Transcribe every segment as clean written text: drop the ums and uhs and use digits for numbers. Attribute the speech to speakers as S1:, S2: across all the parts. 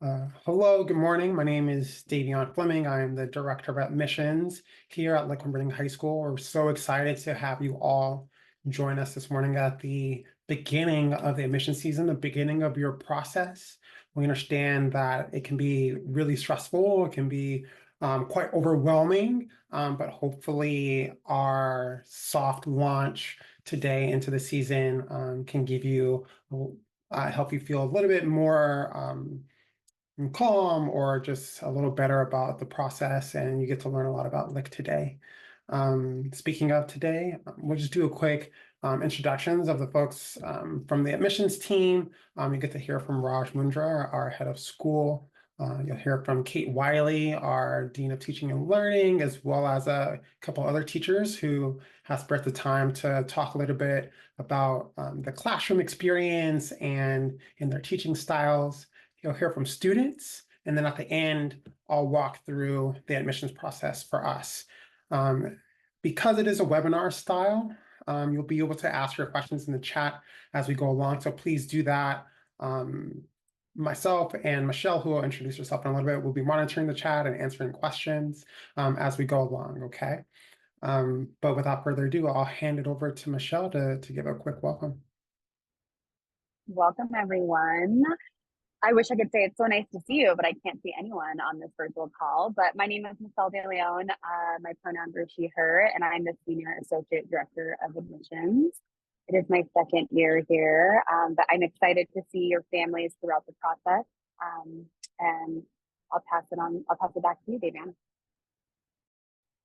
S1: Hello, good morning. My name is Davion Fleming. I am the Director of Admissions here at Lick-Wilmerding High School. We're so excited to have you all join us this morning at the beginning of the admission season, the beginning of your process. We understand that it can be really stressful. It can be quite overwhelming, but hopefully our soft launch today into the season can give you, help you feel a little bit more and calm or just a little better about the process, and you get to learn a lot about Lick today. Speaking of today, we'll just do a quick introductions of the folks from the admissions team. You get to hear from Raj Mundra, our head of school. You'll hear from Kate Wiley, our Dean of Teaching and Learning, as well as a couple other teachers who have spent the time to talk a little bit about the classroom experience and in their teaching styles. You'll hear from students, and then at the end, I'll walk through the admissions process for us. Because it is a webinar style, you'll be able to ask your questions in the chat as we go along, so please do that. Myself and Michelle, who will introduce herself in a little bit, will be monitoring the chat and answering questions as we go along, okay? But without further ado, I'll hand it over to Michelle to give a quick welcome.
S2: Welcome, everyone. I wish I could say it's so nice to see you, but I can't see anyone on this virtual call. But my name is Michelle De Leon. My pronouns are she, her, and I'm the Senior Associate Director of Admissions. It is my second year here, but I'm excited to see your families throughout the process. And I'll pass it back to you, Davion.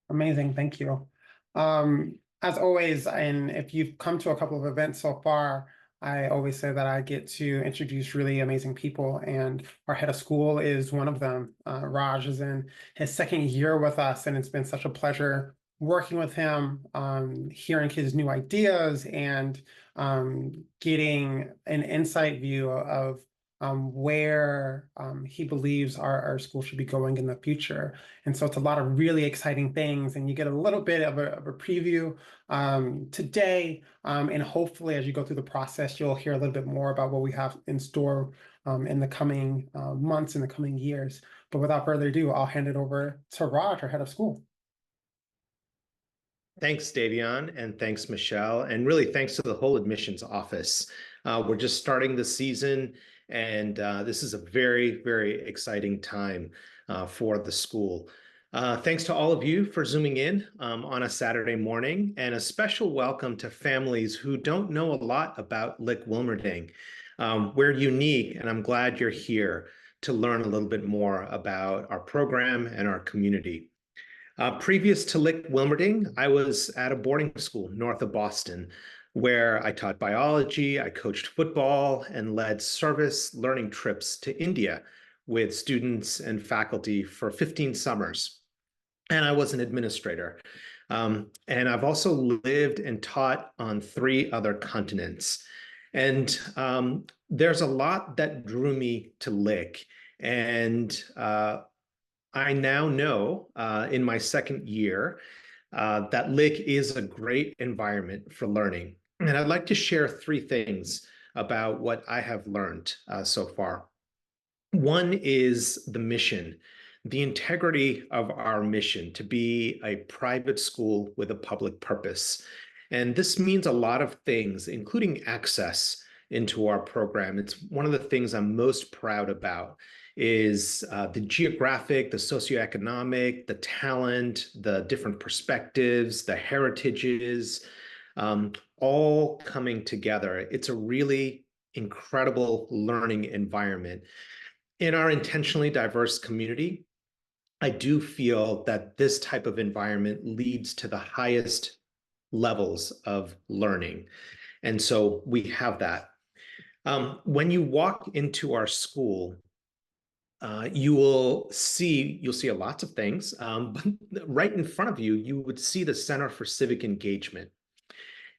S1: Amazing, thank you. As always, and if you've come to a couple of events so far, I always say that I get to introduce really amazing people, and our head of school is one of them. Raj is in his second year with us, and it's been such a pleasure working with him, hearing his new ideas, and getting an insight view of where he believes our school should be going in the future. And so it's a lot of really exciting things, and you get a little bit of a preview today, and hopefully as you go through the process, you'll hear a little bit more about what we have in store in the coming months, in the coming years. But without further ado, I'll hand it over to Raj, our head of school.
S3: Thanks, Davion, and thanks, Michelle, and really thanks to the whole admissions office. We're just starting the season, and this is a very, very exciting time for the school. Thanks to all of you for Zooming in on a Saturday morning, and a special welcome to families who don't know a lot about Lick-Wilmerding. We're unique, and I'm glad you're here to learn a little bit more about our program and our community. Previous to Lick-Wilmerding, I was at a boarding school north of Boston, where I taught biology, I coached football, and led service learning trips to India with students and faculty for 15 summers. And I was an administrator. And I've also lived and taught on 3 other continents. And there's a lot that drew me to Lick. And I now know in my second year that Lick is a great environment for learning. And I'd like to share 3 things about what I have learned so far. One is the mission, the integrity of our mission to be a private school with a public purpose. And this means a lot of things, including access into our program. It's one of the things I'm most proud about is the geographic, the socioeconomic, the talent, the different perspectives, the heritages, all coming together. It's a really incredible learning environment. In our intentionally diverse community, I do feel that this type of environment leads to the highest levels of learning. And so we have that. When you walk into our school, you'll see lots of things, but right in front of you, you would see the Center for Civic Engagement.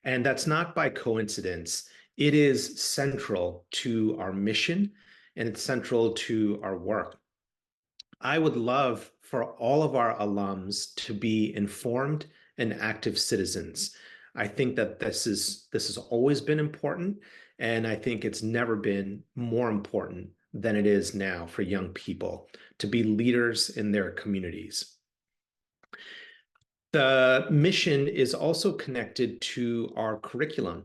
S3: And that's not by coincidence. It is central to our mission, and it's central to our work. I would love for all of our alums to be informed and active citizens. I think that this has always been important, and I think it's never been more important than it is now for young people to be leaders in their communities. The mission is also connected to our curriculum.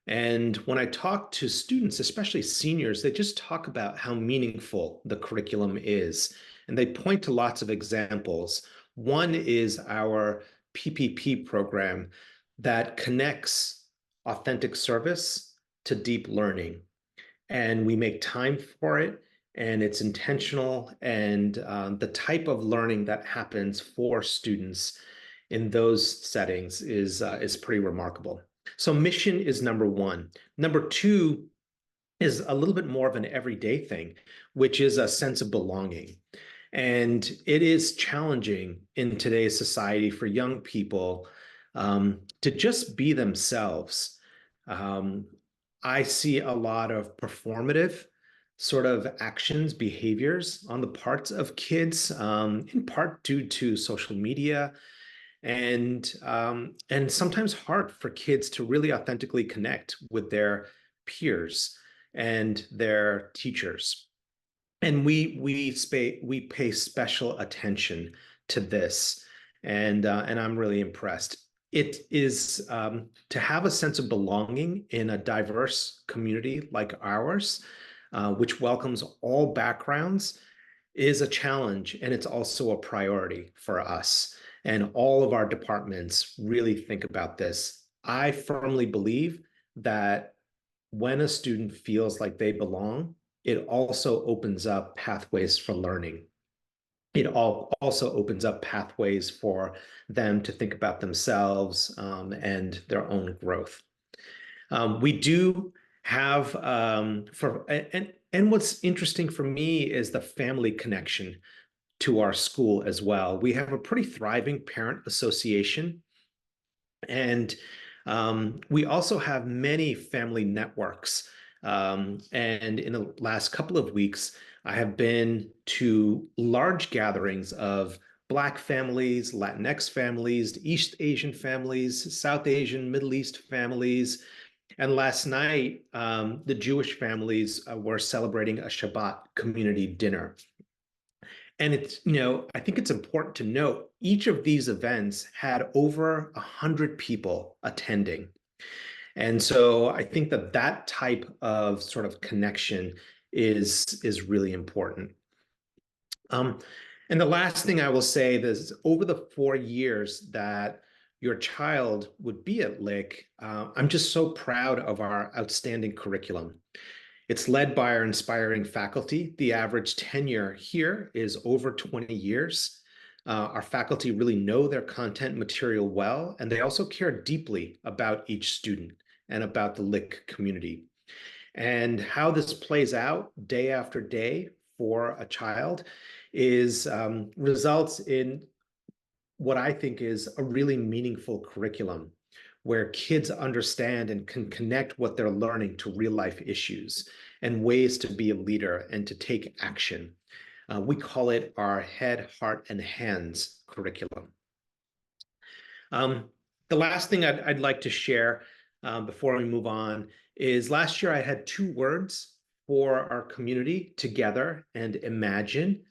S3: And when I talk to students, especially seniors, they just talk about how meaningful the curriculum is. And they point to lots of examples. One is our PPP program that connects authentic service to deep learning. And we make time for it, and it's intentional. And the type of learning that happens for students in those settings is pretty remarkable. So mission is number one. Number two is a little bit more of an everyday thing, which is a sense of belonging. And it is challenging in today's society for young people to just be themselves. Um, I see a lot of performative sort of actions, behaviors on the parts of kids, in part due to social media and sometimes hard for kids to really authentically connect with their peers and their teachers. And we pay special attention to this, and I'm really impressed. It is to have a sense of belonging in a diverse community like ours, which welcomes all backgrounds, is a challenge, and it's also a priority for us. And all of our departments really think about this. I firmly believe that when a student feels like they belong, it also opens up pathways for learning. It also opens up pathways for them to think about themselves and their own growth. We do have and what's interesting for me is the family connection to our school as well. We have a pretty thriving parent association, and we also have many family networks. And in the last couple of weeks, I have been to large gatherings of Black families, Latinx families, East Asian families, South Asian, Middle East families. And last night, the Jewish families were celebrating a Shabbat community dinner. And it's, I think it's important to note each of these events had over 100 people attending. And so I think that type of sort of connection is really important. And the last thing I will say is over the 4 years that your child would be at Lick, I'm just so proud of our outstanding curriculum. It's led by our inspiring faculty. The average tenure here is over 20 years. Our faculty really know their content material well, and they also care deeply about each student and about the Lick community. And how this plays out day after day for a child is results in what I think is a really meaningful curriculum where kids understand and can connect what they're learning to real life issues and ways to be a leader and to take action. We call it our Head, Heart, and Hands curriculum. The last thing I'd like to share before we move on is last year I had 2 words for our community: together and imagine.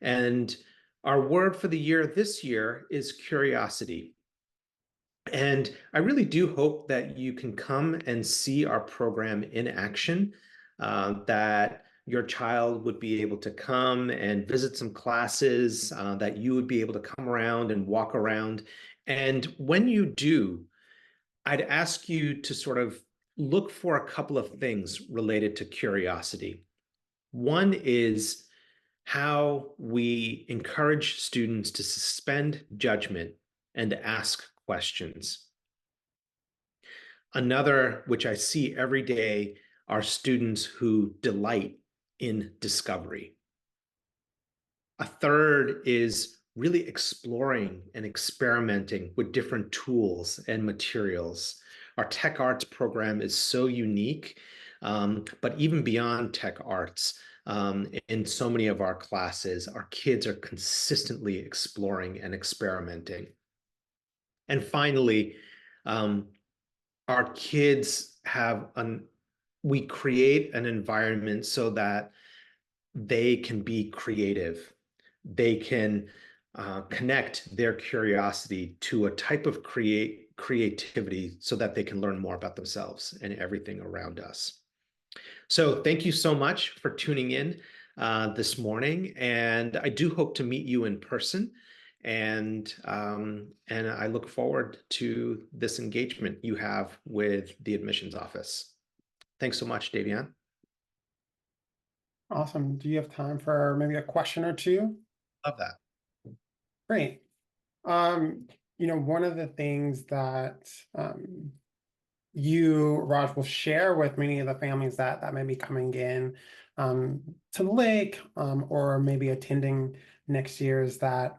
S3: And our word for the year this year is curiosity. And I really do hope that you can come and see our program in action, that your child would be able to come and visit some classes, that you would be able to come around and walk around. And when you do, I'd ask you to sort of look for a couple of things related to curiosity. One is how we encourage students to suspend judgment and ask questions. Another, which I see every day, are students who delight in discovery. A third is really exploring and experimenting with different tools and materials. Our tech arts program is so unique, but even beyond tech arts, in so many of our classes, our kids are consistently exploring and experimenting. And finally, our kids we create an environment so that they can be creative. They can connect their curiosity to a type of creativity so that they can learn more about themselves and everything around us. So thank you so much for tuning in this morning, and I do hope to meet you in person. And I look forward to this engagement you have with the admissions office. Thanks so much, Davian.
S1: Awesome. Do you have time for maybe a question or two?
S3: Love that.
S1: Great. One of the things that you, Raj, will share with many of the families that may be coming in to the lake or maybe attending next year is that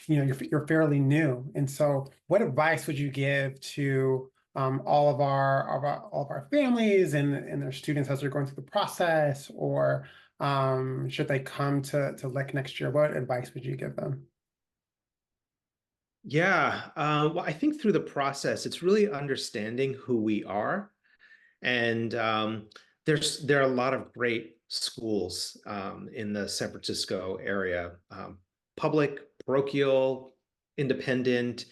S1: you're fairly new, and so what advice would you give to all of our families and their students as they're going through the process, or should they come to Lick next year? What advice would you give them?
S3: Yeah, well, I think through the process, it's really understanding who we are. And there are a lot of great schools in the San Francisco area, public, parochial, independent,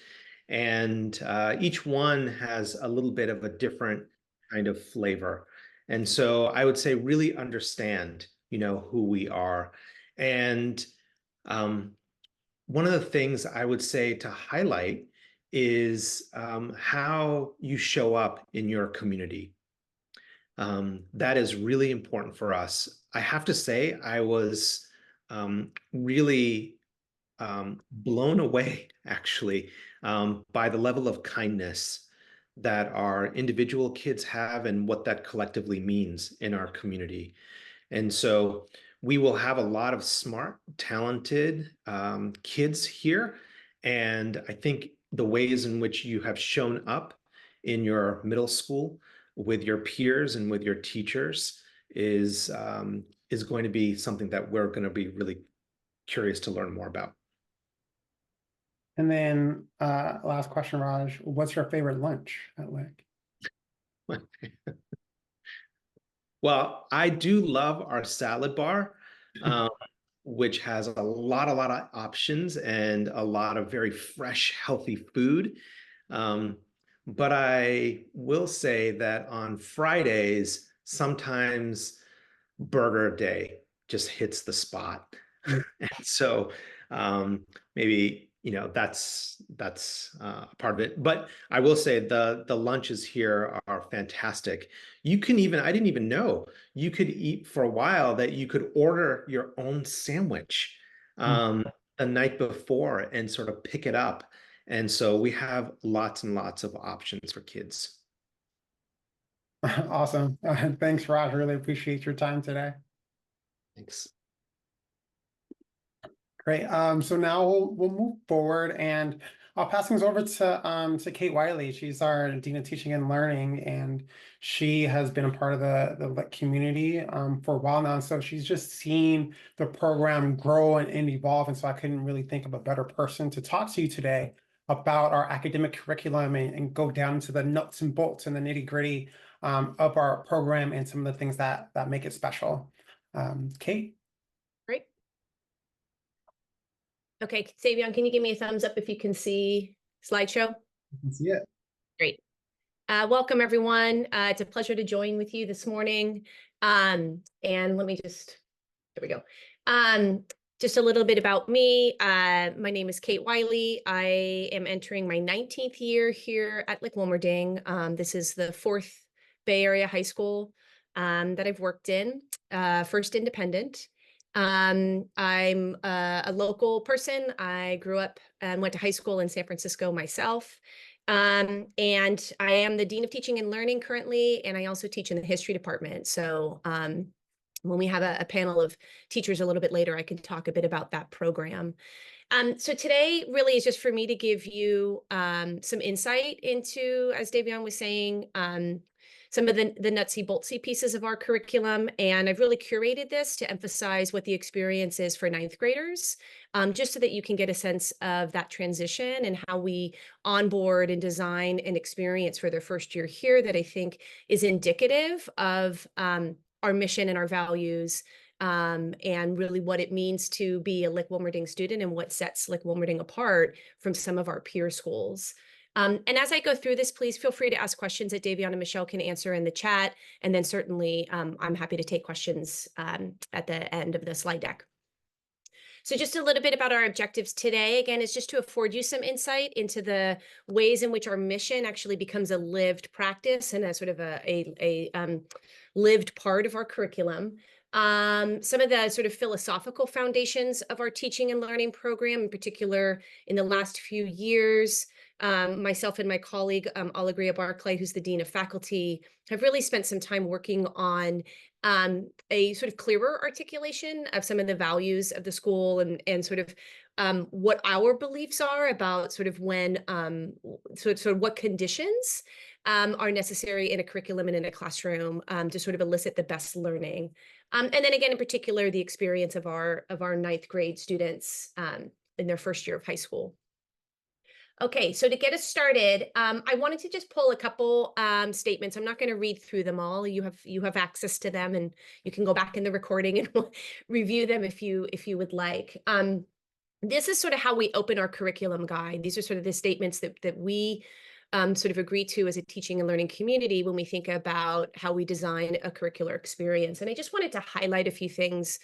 S3: and each one has a little bit of a different kind of flavor. And so I would say really understand, who we are. And one of the things I would say to highlight is how you show up in your community. That is really important for us. I have to say, I was really blown away, actually, by the level of kindness that our individual kids have and what that collectively means in our community. And so we will have a lot of smart, talented kids here. And I think the ways in which you have shown up in your middle school with your peers and with your teachers is going to be something that we're going to be really curious to learn more about.
S1: And then last question, Raj, what's your favorite lunch at Lick?
S3: Well, I do love our salad bar, which has a lot of options and a lot of very fresh, healthy food. But I will say that on Fridays, sometimes burger day just hits the spot. And so maybe that's part of it. But I will say the lunches here are fantastic. You can even, I didn't even know, you could eat for a while that you could order your own sandwich the night before and sort of pick it up. And so we have lots and lots of options for kids.
S1: Awesome. Thanks, Raj. Really appreciate your time today.
S3: Thanks.
S1: Great. So now we'll move forward, and I'll pass things over to Kate Wiley. She's our Dean of Teaching and Learning, and she has been a part of the Lick community for a while now. And so she's just seen the program grow and evolve. And so I couldn't really think of a better person to talk to you today about our academic curriculum and go down to the nuts and bolts and the nitty-gritty of our program and some of the things that make it special. Kate?
S4: Great. Okay, Savion, can you give me a thumbs up if you can see slideshow?
S1: You can see it.
S4: Great. Welcome, everyone. It's a pleasure to join with you this morning. And let me just, there we go. Just a little bit about me. My name is Kate Wiley. I am entering my 19th year here at Lick-Wilmerding. This is the 4th Bay Area high school that I've worked in, first independent. I'm a local person. I grew up and went to high school in San Francisco myself. And I am the Dean of Teaching and Learning currently, and I also teach in the history department. So when we have a panel of teachers a little bit later, I can talk a bit about that program. So today really is just for me to give you some insight into, as Davion was saying, some of the nutsy boltsy pieces of our curriculum. And I've really curated this to emphasize what the experience is for 9th graders, just so that you can get a sense of that transition and how we onboard and design an experience for their first year here that I think is indicative of our mission and our values and really what it means to be a Lick-Wilmerding student and what sets Lick-Wilmerding apart from some of our peer schools. And as I go through this, please feel free to ask questions that Davion and Michelle can answer in the chat. And then certainly I'm happy to take questions at the end of the slide deck. So just a little bit about our objectives today, again, is just to afford you some insight into the ways in which our mission actually becomes a lived practice and a sort of a lived part of our curriculum. Some of the sort of philosophical foundations of our teaching and learning program, in particular in the last few years, myself and my colleague, Alegria Barclay, who's the Dean of Faculty, have really spent some time working on a sort of clearer articulation of some of the values of the school and sort of what our beliefs are about sort of when, sort of what conditions are necessary in a curriculum and in a classroom to sort of elicit the best learning. And then again, in particular, the experience of our ninth grade students in their first year of high school. Okay, so to get us started, I wanted to just pull a couple statements. I'm not going to read through them all. You have access to them, and you can go back in the recording and review them if you would like. This is sort of how we open our curriculum guide. These are sort of the statements that we sort of agree to as a teaching and learning community when we think about how we design a curricular experience. And I just wanted to highlight a few things.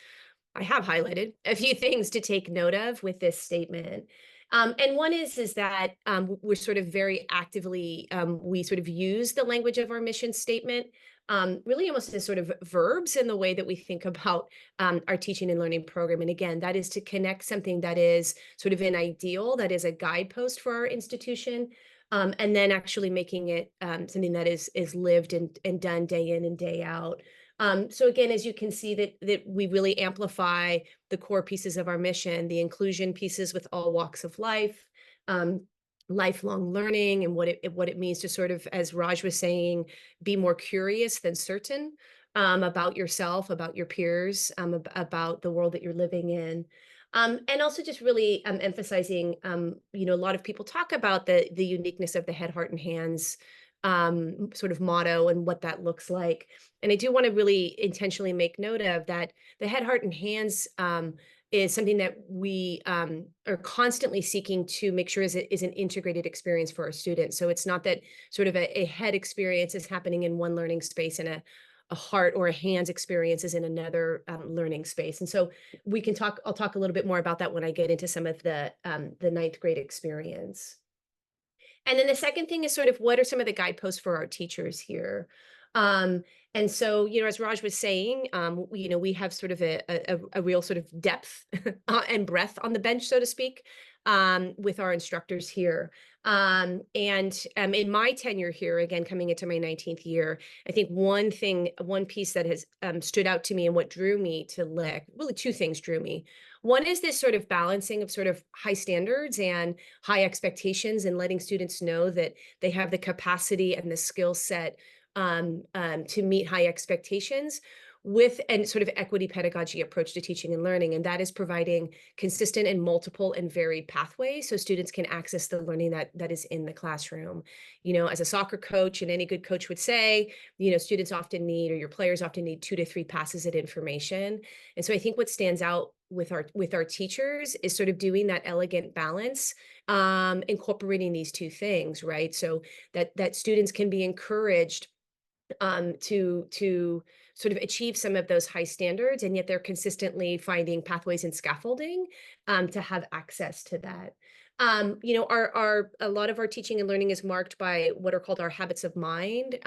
S4: I have highlighted a few things to take note of with this statement. And one is that we're sort of very actively, we sort of use the language of our mission statement, really almost as sort of verbs in the way that we think about our teaching and learning program. And again, that is to connect something that is sort of an ideal, that is a guidepost for our institution, and then actually making it something that is lived and done day in and day out. So again, as you can see that we really amplify the core pieces of our mission, the inclusion pieces with all walks of life, lifelong learning, and what it means to sort of, as Raj was saying, be more curious than certain about yourself, about your peers, about the world that you're living in. And also just really emphasizing, a lot of people talk about the uniqueness of the head, heart, and hands sort of motto and what that looks like. And I do want to really intentionally make note of that. The head, heart, and hands is something that we are constantly seeking to make sure is an integrated experience for our students. So it's not that sort of a head experience is happening in one learning space and a heart or a hands experience is in another learning space. And so I'll talk a little bit more about that when I get into some of the ninth grade experience. And then the second thing is sort of what are some of the guideposts for our teachers here? And so, as Raj was saying, we have sort of a real sort of depth and breadth on the bench, so to speak, with our instructors here. And in my tenure here, again, coming into my 19th year, I think one piece that has stood out to me and what drew me to Lick, really two things drew me. One is this sort of balancing of sort of high standards and high expectations and letting students know that they have the capacity and the skill set to meet high expectations with a sort of equity pedagogy approach to teaching and learning. And that is providing consistent and multiple and varied pathways so students can access the learning that is in the classroom. As a soccer coach, and any good coach would say, students often need, or your players often need 2 to 3 passes at information. And so I think what stands out with our teachers is sort of doing that elegant balance, incorporating these two things, right? So that students can be encouraged to sort of achieve some of those high standards, and yet they're consistently finding pathways and scaffolding to have access to that. A lot of our teaching and learning is marked by what are called our habits of mind,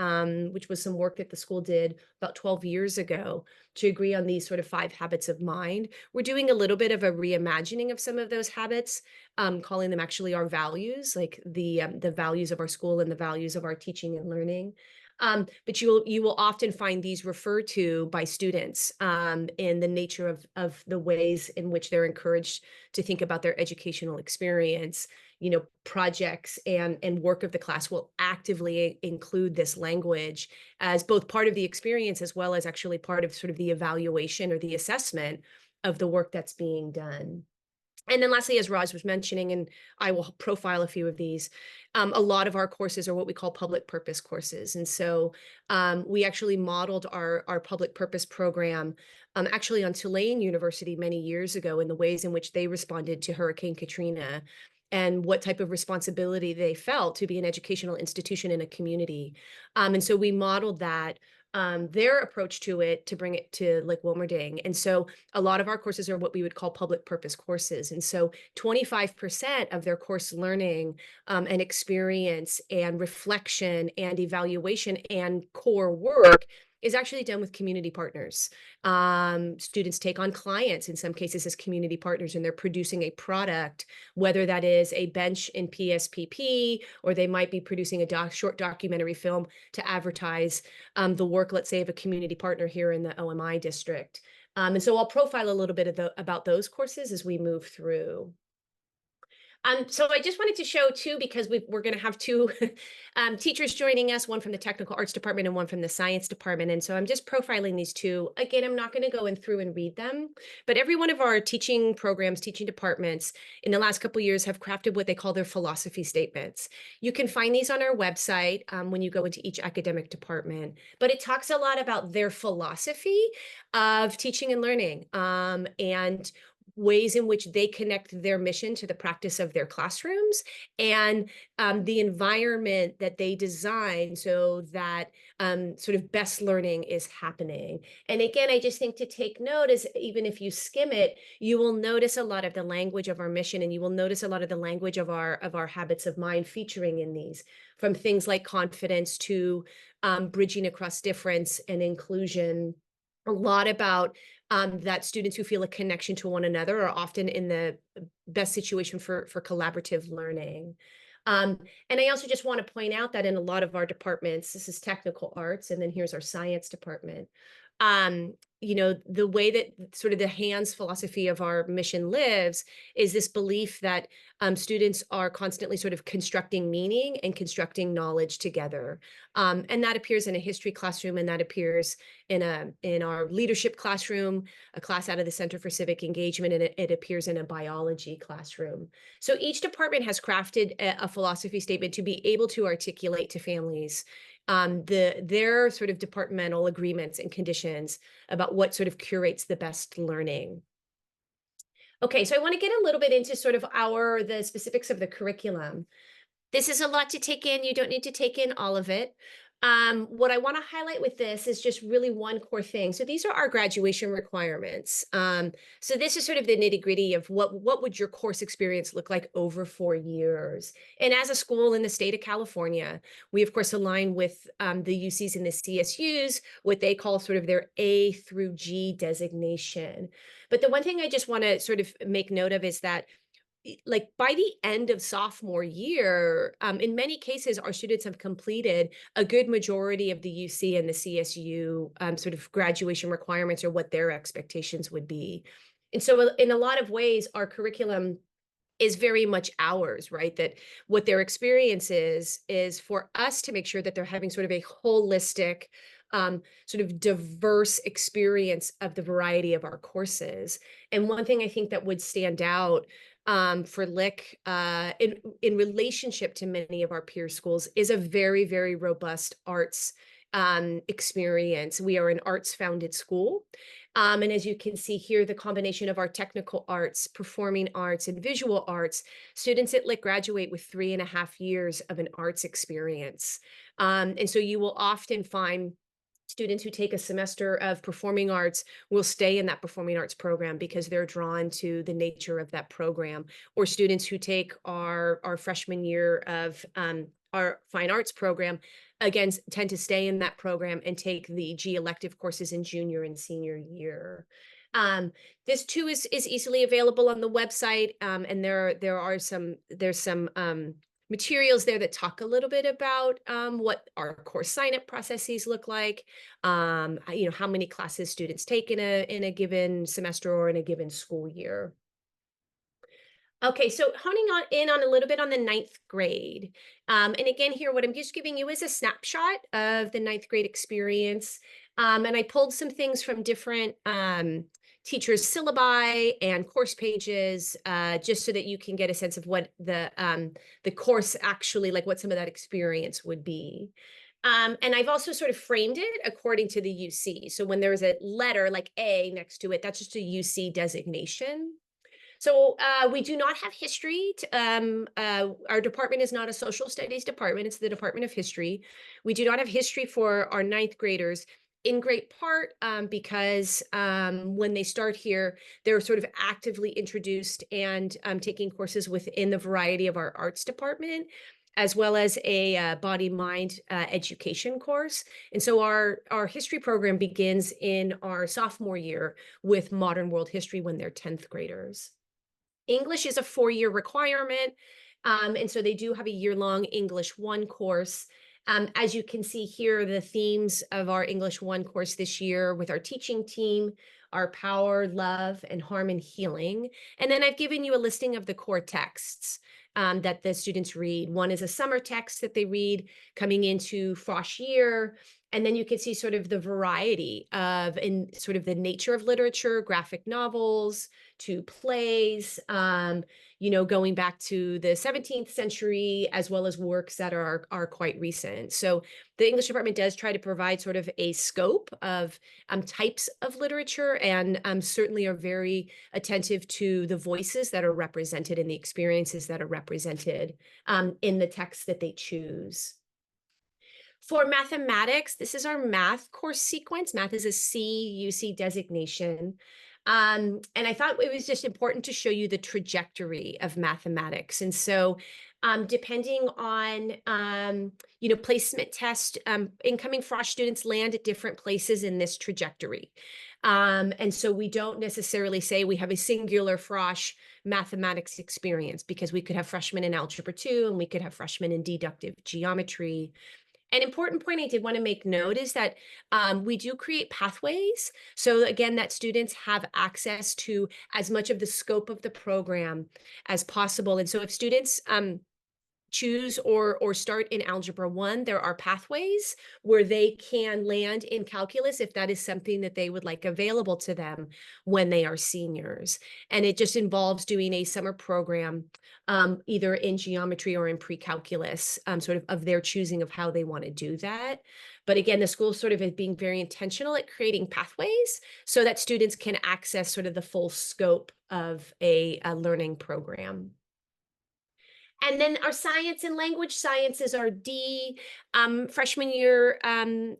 S4: which was some work that the school did about 12 years ago to agree on these sort of 5 habits of mind. We're doing a little bit of a reimagining of some of those habits, calling them actually our values, like the values of our school and the values of our teaching and learning. But you will often find these referred to by students in the nature of the ways in which they're encouraged to think about their educational experience. Projects and work of the class will actively include this language as both part of the experience as well as actually part of sort of the evaluation or the assessment of the work that's being done. And then lastly, as Raj was mentioning, and I will profile a few of these, a lot of our courses are what we call public purpose courses. And so we actually modeled our public purpose program actually on Tulane University many years ago in the ways in which they responded to Hurricane Katrina and what type of responsibility they felt to be an educational institution in a community. And so we modeled that their approach to it to bring it to Lick-Wilmerding. And so a lot of our courses are what we would call public purpose courses. And so 25% of their course learning and experience and reflection and evaluation and core work is actually done with community partners. Students take on clients in some cases as community partners, and they're producing a product, whether that is a bench in PSPP, or they might be producing a short documentary film to advertise the work, let's say, of a community partner here in the OMI district. And so I'll profile a little bit about those courses as we move through. So I just wanted to show too, because we're going to have two teachers joining us, one from the technical arts department and one from the science department. And so I'm just profiling these two. Again, I'm not going to go through and read them, but every one of our teaching programs, teaching departments in the last couple of years have crafted what they call their philosophy statements. You can find these on our website when you go into each academic department, but it talks a lot about their philosophy of teaching and learning and ways in which they connect their mission to the practice of their classrooms and the environment that they design so that sort of best learning is happening. And again, I just think to take note is even if you skim it, you will notice a lot of the language of our mission, and you will notice a lot of the language of our habits of mind featuring in these, from things like confidence to bridging across difference and inclusion. A lot about that students who feel a connection to one another are often in the best situation for collaborative learning. And I also just want to point out that in a lot of our departments, this is technical arts, and then here's our science department. You know, the way that sort of the hands philosophy of our mission lives is this belief that students are constantly sort of constructing meaning and constructing knowledge together. And that appears in a history classroom, and that appears in our leadership classroom, a class out of the Center for Civic Engagement, and it appears in a biology classroom. So each department has crafted a philosophy statement to be able to articulate to families their sort of departmental agreements and conditions about what sort of curates the best learning. Okay, so I want to get a little bit into sort of the specifics of the curriculum. This is a lot to take in. You don't need to take in all of it. What I want to highlight with this is just really one core thing. So these are our graduation requirements. So this is sort of the nitty-gritty of what would your course experience look like over 4 years. And as a school in the state of California, we of course align with the UCs and the CSUs, what they call sort of their A through G designation. But the one thing I just want to sort of make note of is that like by the end of sophomore year, in many cases, our students have completed a good majority of the UC and the CSU sort of graduation requirements or what their expectations would be. And so in a lot of ways, our curriculum is very much ours, right? That what their experience is for us to make sure that they're having sort of a holistic, sort of diverse experience of the variety of our courses. And one thing I think that would stand out for Lick in relationship to many of our peer schools is a very, very robust arts experience. We are an arts founded school. And as you can see here, the combination of our technical arts, performing arts, and visual arts, students at Lick graduate with 3.5 years of an arts experience. And so you will often find students who take a semester of performing arts will stay in that performing arts program because they're drawn to the nature of that program, or students who take our freshman year of our fine arts program, again, tend to stay in that program and take the G elective courses in junior and senior year. This too is easily available on the website, and there's some materials there that talk a little bit about what our course sign-up processes look like, you know, how many classes students take in a given semester or in a given school year. Okay, so honing in on a little bit on the 9th grade. And again, here, what I'm just giving you is a snapshot of the 9th grade experience. And I pulled some things from different teachers' syllabi and course pages, just so that you can get a sense of what the course actually, like what some of that experience would be. And I've also sort of framed it according to the UC. So when there's a letter like A next to it, that's just a UC designation. So we do not have history. Our department is not a social studies department. It's the Department of History. We do not have history for our 9th graders, in great part because when they start here, they're sort of actively introduced and taking courses within the variety of our arts department, as well as a body-mind education course. And so our history program begins in our sophomore year with modern world history when they're 10th graders. English is a 4-year requirement, and so they do have a year-long English 1 course. As you can see here, the themes of our English 1 course this year with our teaching team are power, love, and harm and healing. And then I've given you a listing of the core texts that the students read. One is a summer text that they read coming into Frosh year. And then you can see sort of the variety of, in sort of the nature of literature, graphic novels to plays, you know, going back to the 17th century, as well as works that are quite recent. So the English department does try to provide sort of a scope of types of literature, and certainly are very attentive to the voices that are represented and the experiences that are represented in the text that they choose. For mathematics, this is our math course sequence. Math is a CUC designation. And I thought it was just important to show you the trajectory of mathematics. And so depending on, you know, placement test, incoming Frosh students land at different places in this trajectory. And so we don't necessarily say we have a singular Frosh mathematics experience, because we could have freshmen in Algebra 2 and we could have freshmen in deductive geometry. An important point I did want to make note is that we do create pathways. So again, that students have access to as much of the scope of the program as possible. And so if students choose or start in Algebra 1, there are pathways where they can land in calculus if that is something that they would like available to them when they are seniors. And it just involves doing a summer program, either in geometry or in pre-calculus, sort of their choosing of how they want to do that. But again, the school sort of is being very intentional at creating pathways so that students can access sort of the full scope of a learning program. And then our science and language sciences are D. Freshman year,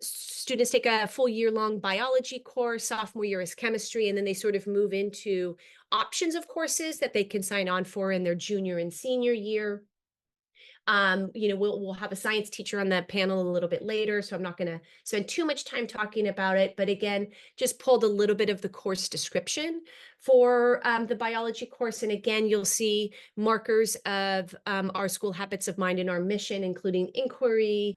S4: students take a full year-long biology course. Sophomore year is chemistry, and then they sort of move into options of courses that they can sign on for in their junior and senior year. You know, we'll have a science teacher on the panel a little bit later, so I'm not going to spend too much time talking about it. But again, just pulled a little bit of the course description for the biology course. And again, you'll see markers of our school habits of mind and our mission, including inquiry,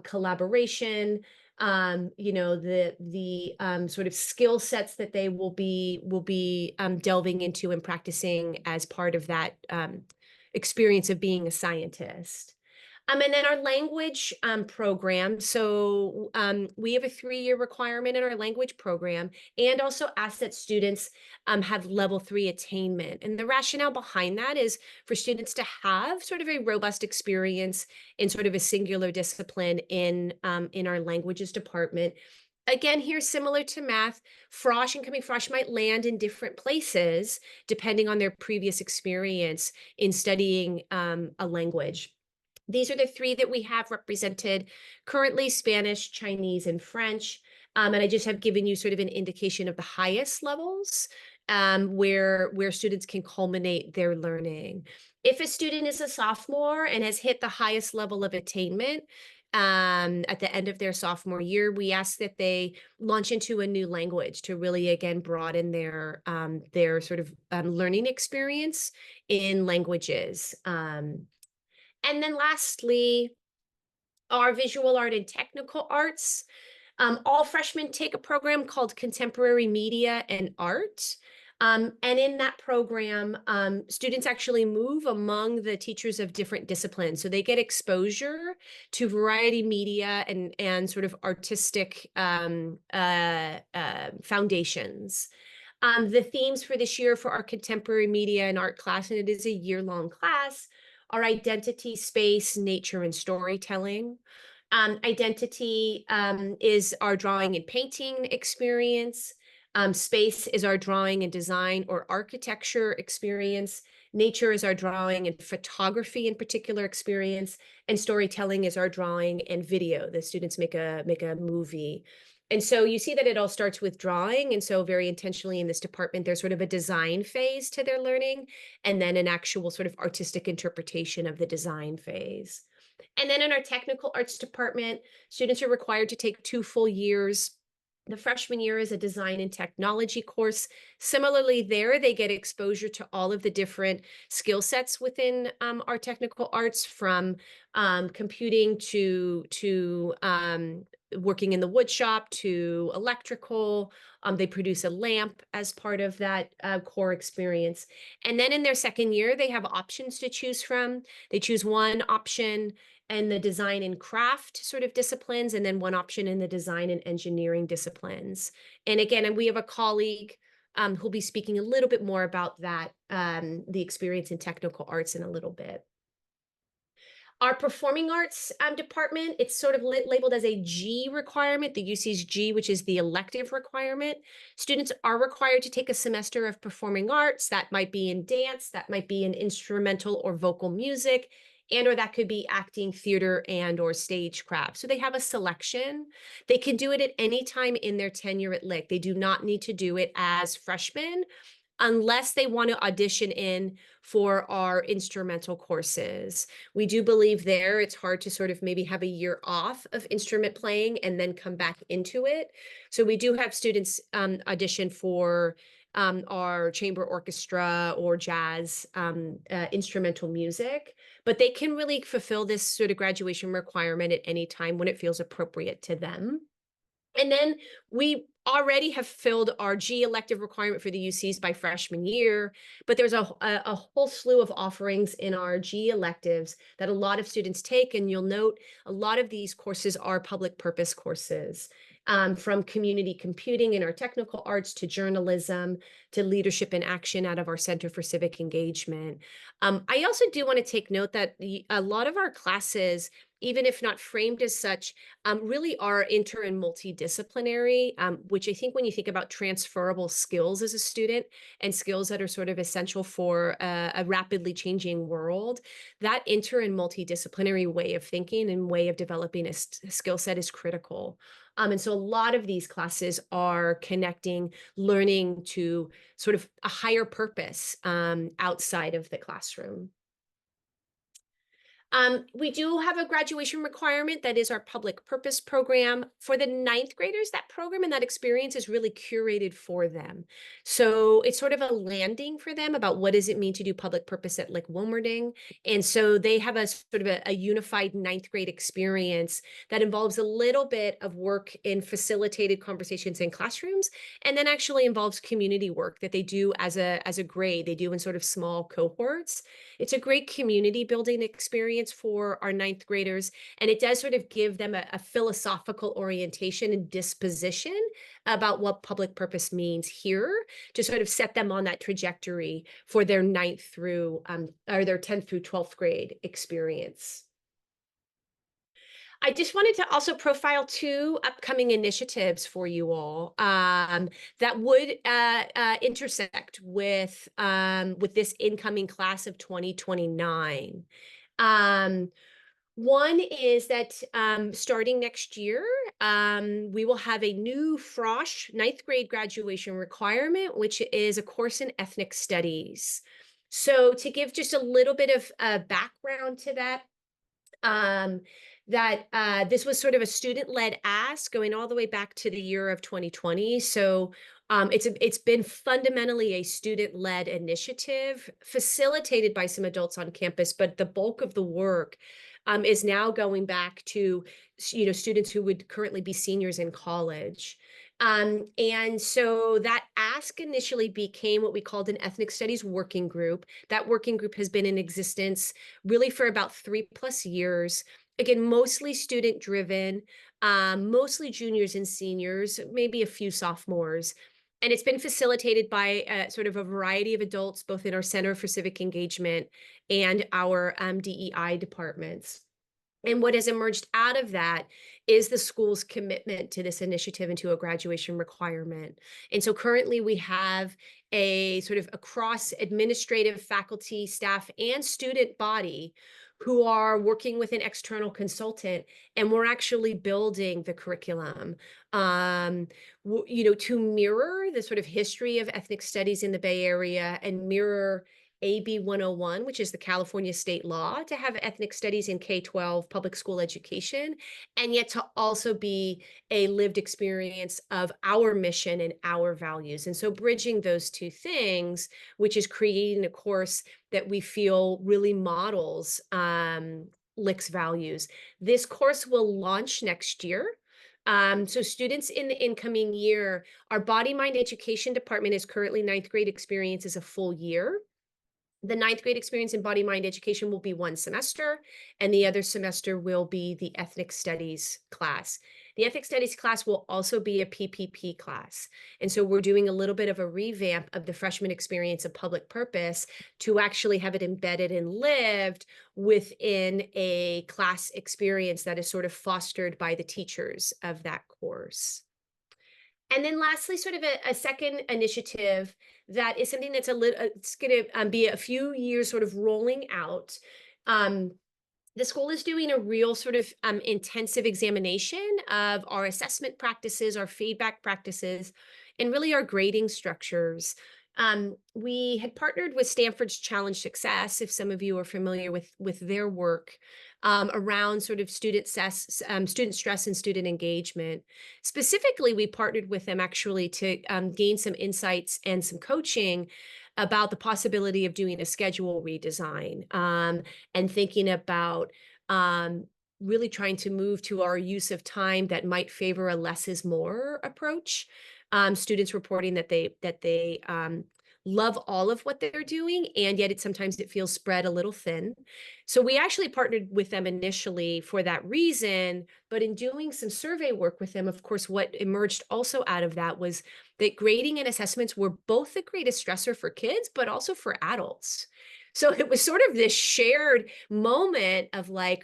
S4: collaboration, you know, the sort of skill sets that they will be delving into and practicing as part of that experience of being a scientist. And then our language program. So we have a 3-year requirement in our language program, and also ask that students have level 3 attainment. And the rationale behind that is for students to have sort of a robust experience in sort of a singular discipline in our languages department. Again, here, similar to math, incoming Frosh might land in different places depending on their previous experience in studying a language. These are the 3 that we have represented currently: Spanish, Chinese, and French. And I just have given you sort of an indication of the highest levels where students can culminate their learning. If a student is a sophomore and has hit the highest level of attainment, at the end of their sophomore year, we ask that they launch into a new language to really, again, broaden their sort of learning experience in languages. And then lastly, our visual art and technical arts. All freshmen take a program called Contemporary Media and Art. And in that program, students actually move among the teachers of different disciplines. So they get exposure to variety media and sort of artistic foundations. The themes for this year for our contemporary media and art class, and it is a year-long class, are identity, space, nature, and storytelling. Identity is our drawing and painting experience. Space is our drawing and design or architecture experience. Nature is our drawing and photography in particular experience. And storytelling is our drawing and video. The students make a movie. And so you see that it all starts with drawing. And so very intentionally in this department, there's sort of a design phase to their learning, and then an actual sort of artistic interpretation of the design phase. And then in our technical arts department, students are required to take 2 full years. The freshman year is a design and technology course. Similarly, there they get exposure to all of the different skill sets within our technical arts, from computing to working in the wood shop to electrical. They produce a lamp as part of that core experience. And then in their second year, they have options to choose from. They choose one option in the design and craft sort of disciplines, and then one option in the design and engineering disciplines. And again, we have a colleague who'll be speaking a little bit more about that, the experience in technical arts in a little bit. Our performing arts department, it's sort of labeled as a G requirement, the UC's G, which is the elective requirement. Students are required to take a semester of performing arts. That might be in dance, that might be in instrumental or vocal music, and or that could be acting, theater, and or stagecraft. So they have a selection. They can do it at any time in their tenure at Lick. They do not need to do it as freshmen unless they want to audition in for our instrumental courses. We do believe there it's hard to sort of maybe have a year off of instrument playing and then come back into it. So we do have students audition for our chamber orchestra or jazz instrumental music, but they can really fulfill this sort of graduation requirement at any time when it feels appropriate to them. And then we already have filled our G elective requirement for the UCs by freshman year, but there's a whole slew of offerings in our G electives that a lot of students take. And you'll note a lot of these courses are public purpose courses, from community computing in our technical arts to journalism to leadership in action out of our Center for Civic Engagement. I also do want to take note that a lot of our classes, even if not framed as such, really are inter and multidisciplinary, which I think when you think about transferable skills as a student and skills that are sort of essential for a rapidly changing world, that inter and multidisciplinary way of thinking and way of developing a skill set is critical. And so a lot of these classes are connecting learning to sort of a higher purpose outside of the classroom. We do have a graduation requirement that is our public purpose program. For the 9th graders, that program and that experience is really curated for them. So it's sort of a landing for them about what does it mean to do public purpose at Lick-Wilmerding. And so they have a sort of a unified 9th grade experience that involves a little bit of work in facilitated conversations in classrooms, and then actually involves community work that they do as a grade. They do in sort of small cohorts. It's a great community building experience for our 9th graders, and it does sort of give them a philosophical orientation and disposition about what public purpose means here, to sort of set them on that trajectory for their 9th through or their 10th through 12th grade experience. I just wanted to also profile 2 upcoming initiatives for you all that would intersect with this incoming class of 2029. One is that starting next year, we will have a new FROSH 9th grade graduation requirement, which is a course in ethnic studies. So to give just a little bit of background to that, this was sort of a student-led ask going all the way back to the year of 2020. So it's been fundamentally a student-led initiative facilitated by some adults on campus, but the bulk of the work is now going back to students who would currently be seniors in college. And so that ask initially became what we called an ethnic studies working group. That working group has been in existence really for about 3+ years. Again, mostly student driven, mostly juniors and seniors, maybe a few sophomores. And it's been facilitated by sort of a variety of adults, both in our Center for Civic Engagement and our DEI departments. And what has emerged out of that is the school's commitment to this initiative and to a graduation requirement. And so currently we have a sort of across administrative, faculty, staff, and student body who are working with an external consultant, and we're actually building the curriculum, to mirror the sort of history of ethnic studies in the Bay Area and mirror AB 101, which is the California state law to have ethnic studies in K-12 public school education, and yet to also be a lived experience of our mission and our values. And so bridging those two things, which is creating a course that we feel really models LIC's values. This course will launch next year. So students in the incoming year, our body mind education department is currently 9th grade experience is a full year. The 9th grade experience in body mind education will be 1 semester, and the other semester will be the ethnic studies class. The ethnic studies class will also be a PPP class. And so we're doing a little bit of a revamp of the freshman experience of public purpose to actually have it embedded and lived within a class experience that is sort of fostered by the teachers of that course. And then lastly, sort of a second initiative that is something that's it's going to be a few years sort of rolling out. The school is doing a real sort of intensive examination of our assessment practices, our feedback practices, and really our grading structures. We had partnered with Stanford's Challenge Success, if some of you are familiar with their work, around sort of student stress and student engagement. Specifically, we partnered with them actually to gain some insights and some coaching about the possibility of doing a schedule redesign and thinking about really trying to move to our use of time that might favor a less is more approach. Students reporting that they love all of what they're doing, and yet sometimes it feels spread a little thin. So we actually partnered with them initially for that reason, but in doing some survey work with them, of course, what emerged also out of that was that grading and assessments were both the greatest stressor for kids, but also for adults. So it was sort of this shared moment of like,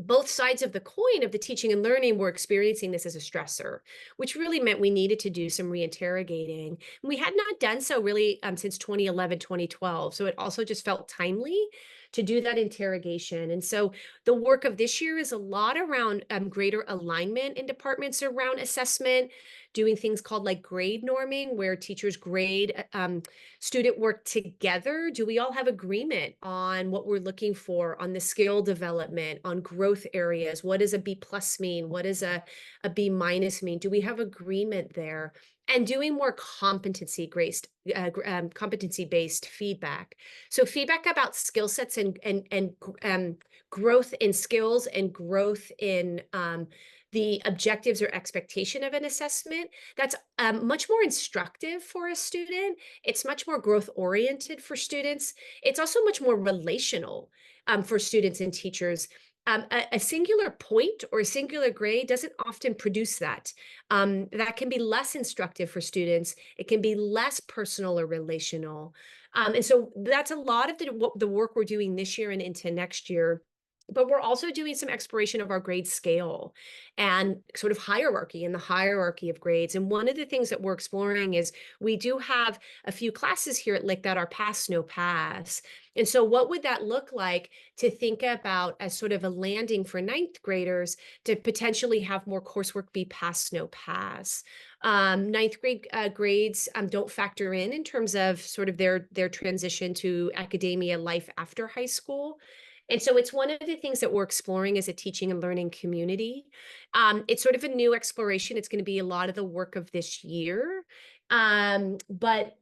S4: both sides of the coin of the teaching and learning were experiencing this as a stressor, which really meant we needed to do some reinterrogating. We had not done so really since 2011, 2012. So it also just felt timely to do that interrogation. And so the work of this year is a lot around greater alignment in departments around assessment, doing things called like grade norming, where teachers grade student work together. Do we all have agreement on what we're looking for, on the skill development, on growth areas? What does a B+ mean? What does a B- mean? Do we have agreement there? And doing more competency-based feedback. So feedback about skill sets and growth in skills and growth in the objectives or expectation of an assessment. That's much more instructive for a student. It's much more growth oriented for students. It's also much more relational for students and teachers. A singular point or a singular grade doesn't often produce that. That can be less instructive for students. It can be less personal or relational. And so that's a lot of the work we're doing this year and into next year. But we're also doing some exploration of our grade scale and sort of hierarchy and the hierarchy of grades. And one of the things that we're exploring is we do have a few classes here at Lick that are pass, no pass. And so what would that look like to think about as sort of a landing for 9th graders to potentially have more coursework be pass, no pass? 9th grade grades don't factor in terms of sort of their transition to academia life after high school. And so it's one of the things that we're exploring as a teaching and learning community. It's sort of a new exploration. It's going to be a lot of the work of this year. But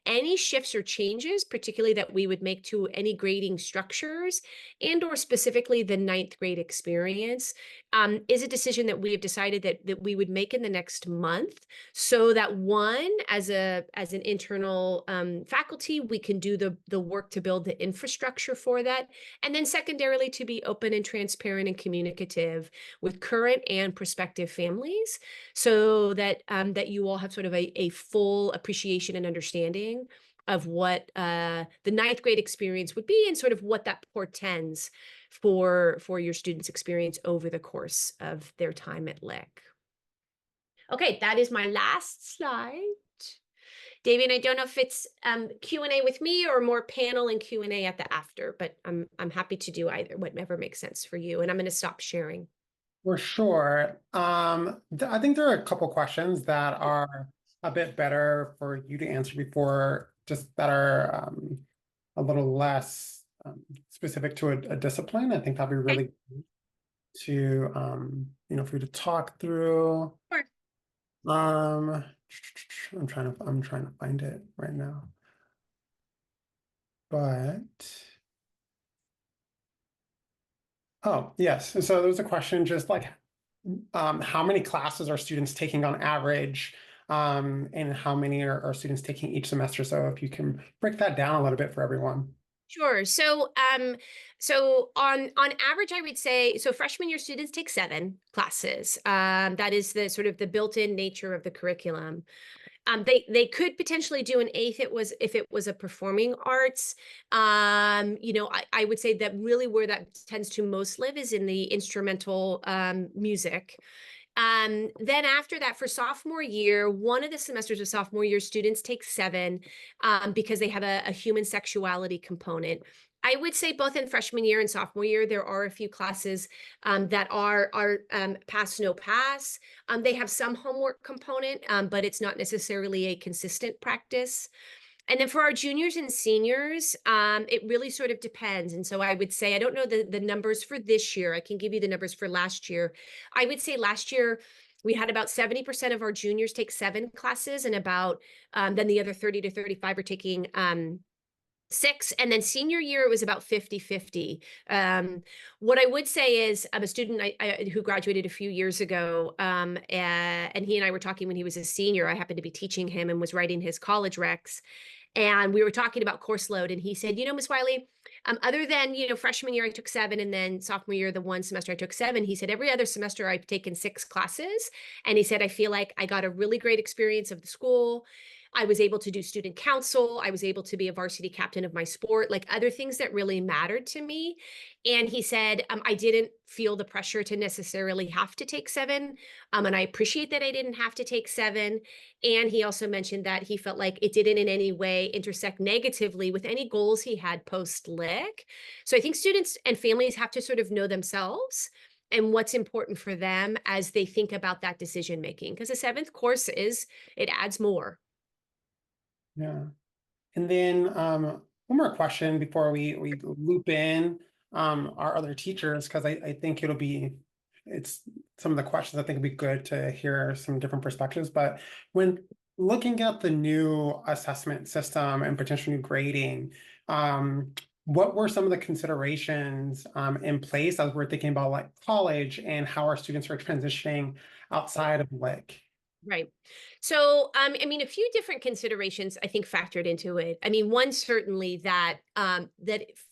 S4: any shifts or changes, particularly that we would make to any grading structures and or specifically the 9th grade experience, is a decision that we have decided that we would make in the next month, so that one, as an internal faculty, we can do the work to build the infrastructure for that, and then secondarily to be open and transparent and communicative with current and prospective families, so that that you all have sort of a a full appreciation and understanding of what the ninth grade experience would be and sort of what that portends for your students' experience over the course of their time at Lick. Okay, that is my last slide. Davian, I don't know if it's Q&A with me or more panel and Q&A at the after, but I'm happy to do either, whatever makes sense for you. And I'm going to stop sharing.
S1: For sure. I think there are a couple questions that are a bit better for you to answer before, just that are a little less specific to a discipline. I think that'd be really good to for you to talk through.
S4: Sure.
S1: I'm trying to find it right now. But oh, yes. So there was a question just like how many classes are students taking on average, and how many are students taking each semester? So if you can break that down a little bit for everyone.
S4: Sure. So on average, I would say, so freshman year students take 7 classes. That is the sort of the built-in nature of the curriculum. They could potentially do an 8th if it was a performing arts. I would say that really where that tends to most live is in the instrumental music. Then after that, for sophomore year, one of the semesters of sophomore year, students take 7 because they have a human sexuality component. I would say both in freshman year and sophomore year, there are a few classes that are pass, no pass. They have some homework component, but it's not necessarily a consistent practice. And then for our juniors and seniors, it really sort of depends. And so I would say, I don't know the numbers for this year. I can give you the numbers for last year. I would say last year, we had about 70% of our juniors take 7 classes, and about then the other 30 to 35 are taking 6. And then senior year, it was about 50-50. What I would say is I'm a student who graduated a few years ago, and he and I were talking when he was a senior. I happened to be teaching him and was writing his college recs. And we were talking about course load, and he said, Ms. Wiley, other than, freshman year, I took 7, and then sophomore year, the one semester I took 7, he said, every other semester I've taken 6 classes. And he said, I feel like I got a really great experience of the school. I was able to do student council. I was able to be a varsity captain of my sport, like other things that really mattered to me. And he said, I didn't feel the pressure to necessarily have to take 7. And I appreciate that I didn't have to take 7. And he also mentioned that he felt like it didn't in any way intersect negatively with any goals he had post-Lick. So I think students and families have to sort of know themselves and what's important for them as they think about that decision making, because the 7th course it adds more.
S1: Yeah. And then one more question before we loop in our other teachers, because I think it's some of the questions I think would be good to hear some different perspectives. But when looking at the new assessment system and potential new grading, what were some of the considerations in place as we're thinking about like college and how our students are transitioning outside of Lick?
S4: Right. So, a few different considerations I think factored into it. One, certainly that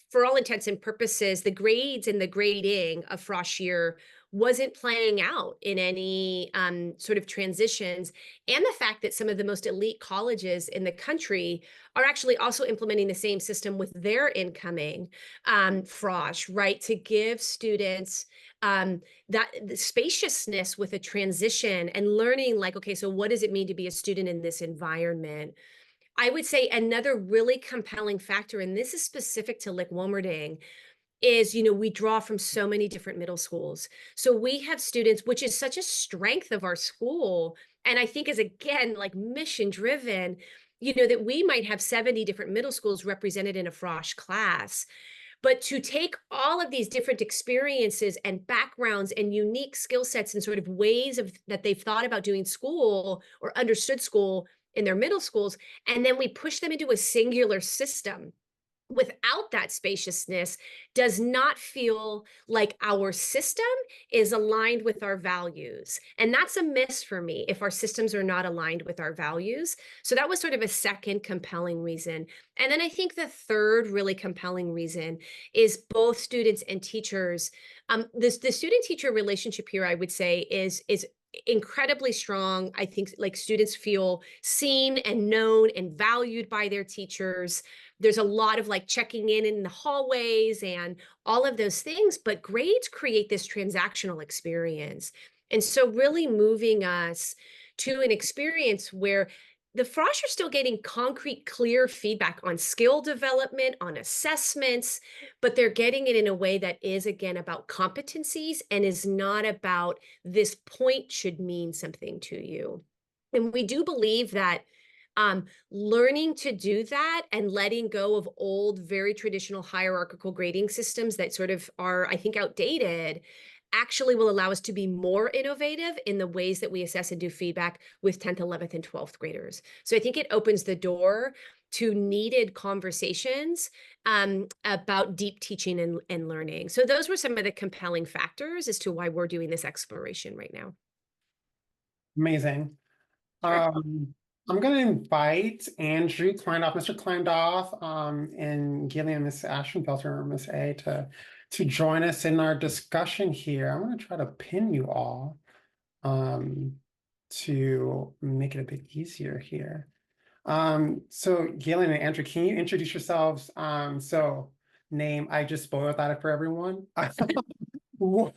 S4: for all intents and purposes, the grades and the grading of frosh year wasn't playing out in any sort of transitions. And the fact that some of the most elite colleges in the country are actually also implementing the same system with their incoming frosh, right? To give students that the spaciousness with a transition and learning, like, okay, so what does it mean to be a student in this environment? I would say another really compelling factor, and this is specific to Lick-Wilmerding, is, we draw from so many different middle schools. So we have students, which is such a strength of our school. And I think is, again, like mission driven, that we might have 70 different middle schools represented in a frosh class. But to take all of these different experiences and backgrounds and unique skill sets and sort of ways that they've thought about doing school or understood school in their middle schools, and then we push them into a singular system without that spaciousness does not feel like our system is aligned with our values. And that's a miss for me if our systems are not aligned with our values. So that was sort of a second compelling reason. And then I think the third really compelling reason is both students and teachers. The student-teacher relationship here, I would say, is incredibly strong. I think like students feel seen and known and valued by their teachers. There's a lot of like checking in the hallways and all of those things, but grades create this transactional experience. And so really moving us to an experience where the frosh are still getting concrete, clear feedback on skill development, on assessments, but they're getting it in a way that is, again, about competencies and is not about this point should mean something to you. And we do believe that learning to do that and letting go of old, very traditional hierarchical grading systems that sort of are, I think, outdated actually will allow us to be more innovative in the ways that we assess and do feedback with 10th, 11th, and 12th graders. So I think it opens the door to needed conversations about deep teaching and learning. So those were some of the compelling factors as to why we're doing this exploration right now.
S1: Amazing.
S4: Sure.
S1: I'm going to invite Andrew Kleindoff, Mr. Kleindoff, and Gillian, Miss Ashenfelter, Miss A, to join us in our discussion here. I'm going to try to pin you all to make it a bit easier here. So Gillian and Andrew, can you introduce yourselves? So name, I just spoiled that for everyone. What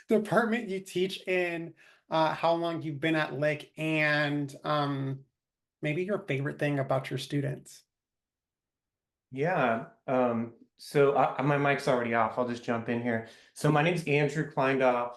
S1: department you teach in, how long you've been at Lick, and maybe your favorite thing about your students.
S5: Yeah, so my mic's already off. I'll just jump in here. So my name's Andrew Kleindoff.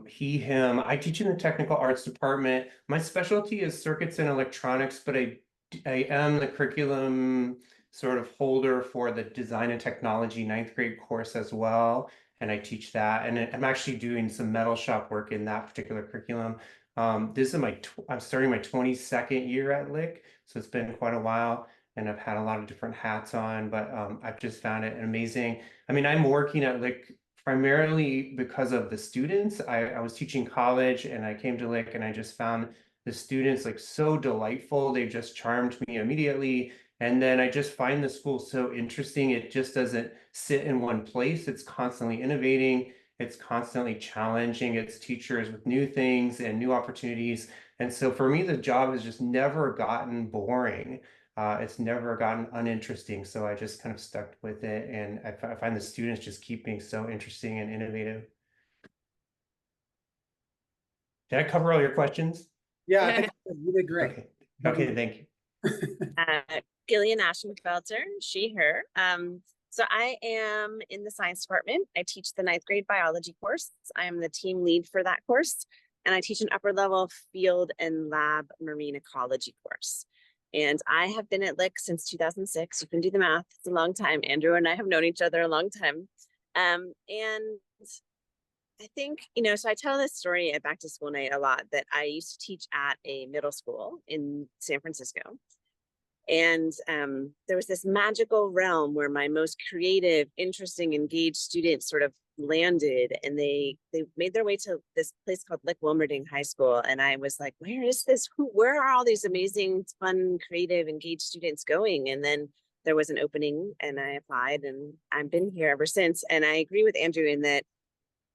S5: He, him. I teach in the technical arts department. My specialty is circuits and electronics, but I am the curriculum sort of holder for the design and technology 9th grade course as well. And I teach that. And I'm actually doing some metal shop work in that particular curriculum. This is I'm starting my 22nd year at Lick, so it's been quite a while. And I've had a lot of different hats on, but I've just found it amazing. I mean, I'm working at Lick primarily because of the students. I was teaching college and I came to Lick and I just found the students like so delightful. They just charmed me immediately. And then I just find the school so interesting. It just doesn't sit in one place. It's constantly innovating. It's constantly challenging its teachers with new things and new opportunities. And so for me, the job has just never gotten boring. It's never gotten uninteresting. So I just kind of stuck with it. And I find the students just keep being so interesting and innovative. Did I cover all your questions?
S1: Yeah, I think you did great.
S5: Okay, okay, thank you.
S6: Gillian Ashenfelter, she, her. So I am in the science department. I teach the 9th grade biology course. I am the team lead for that course. And I teach an upper level field and lab marine ecology course. And I have been at Lick since 2006. You can do the math. It's a long time. Andrew and I have known each other a long time. And I think, so I tell this story at back to school night a lot, that I used to teach at a middle school in San Francisco. And there was this magical realm where my most creative, interesting, engaged students sort of landed, and they made their way to this place called Lick-Wilmerding High School. And I was like, where is this? Where are all these amazing, fun, creative, engaged students going? And then there was an opening and I applied, and I've been here ever since. And I agree with Andrew in that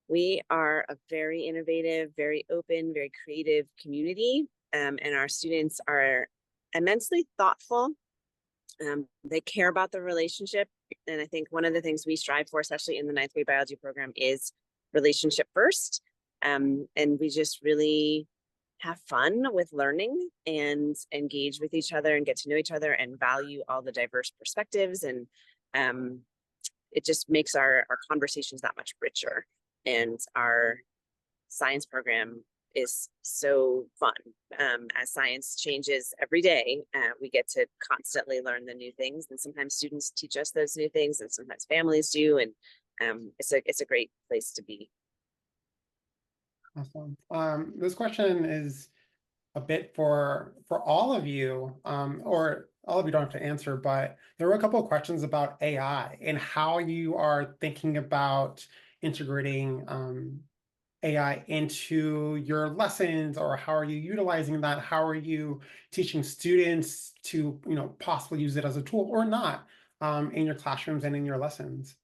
S6: we are a very innovative, very open, very creative community. And our students are immensely thoughtful. They care about the relationship. And I think one of the things we strive for, especially in the 9th grade biology program, is relationship first. And we just really have fun with learning and engage with each other and get to know each other and value all the diverse perspectives. And it just makes our conversations that much richer. And our science program is so fun. As science changes every day, we get to constantly learn the new things, and sometimes students teach us those new things, and sometimes families do, and it's a great place to be.
S1: Awesome. This question is a bit for all of you, or all of you don't have to answer, but there were a couple of questions about AI and how you are thinking about integrating AI into your lessons, or how are you utilizing that? How are you teaching students to, possibly use it as a tool or not, in your classrooms and in your lessons?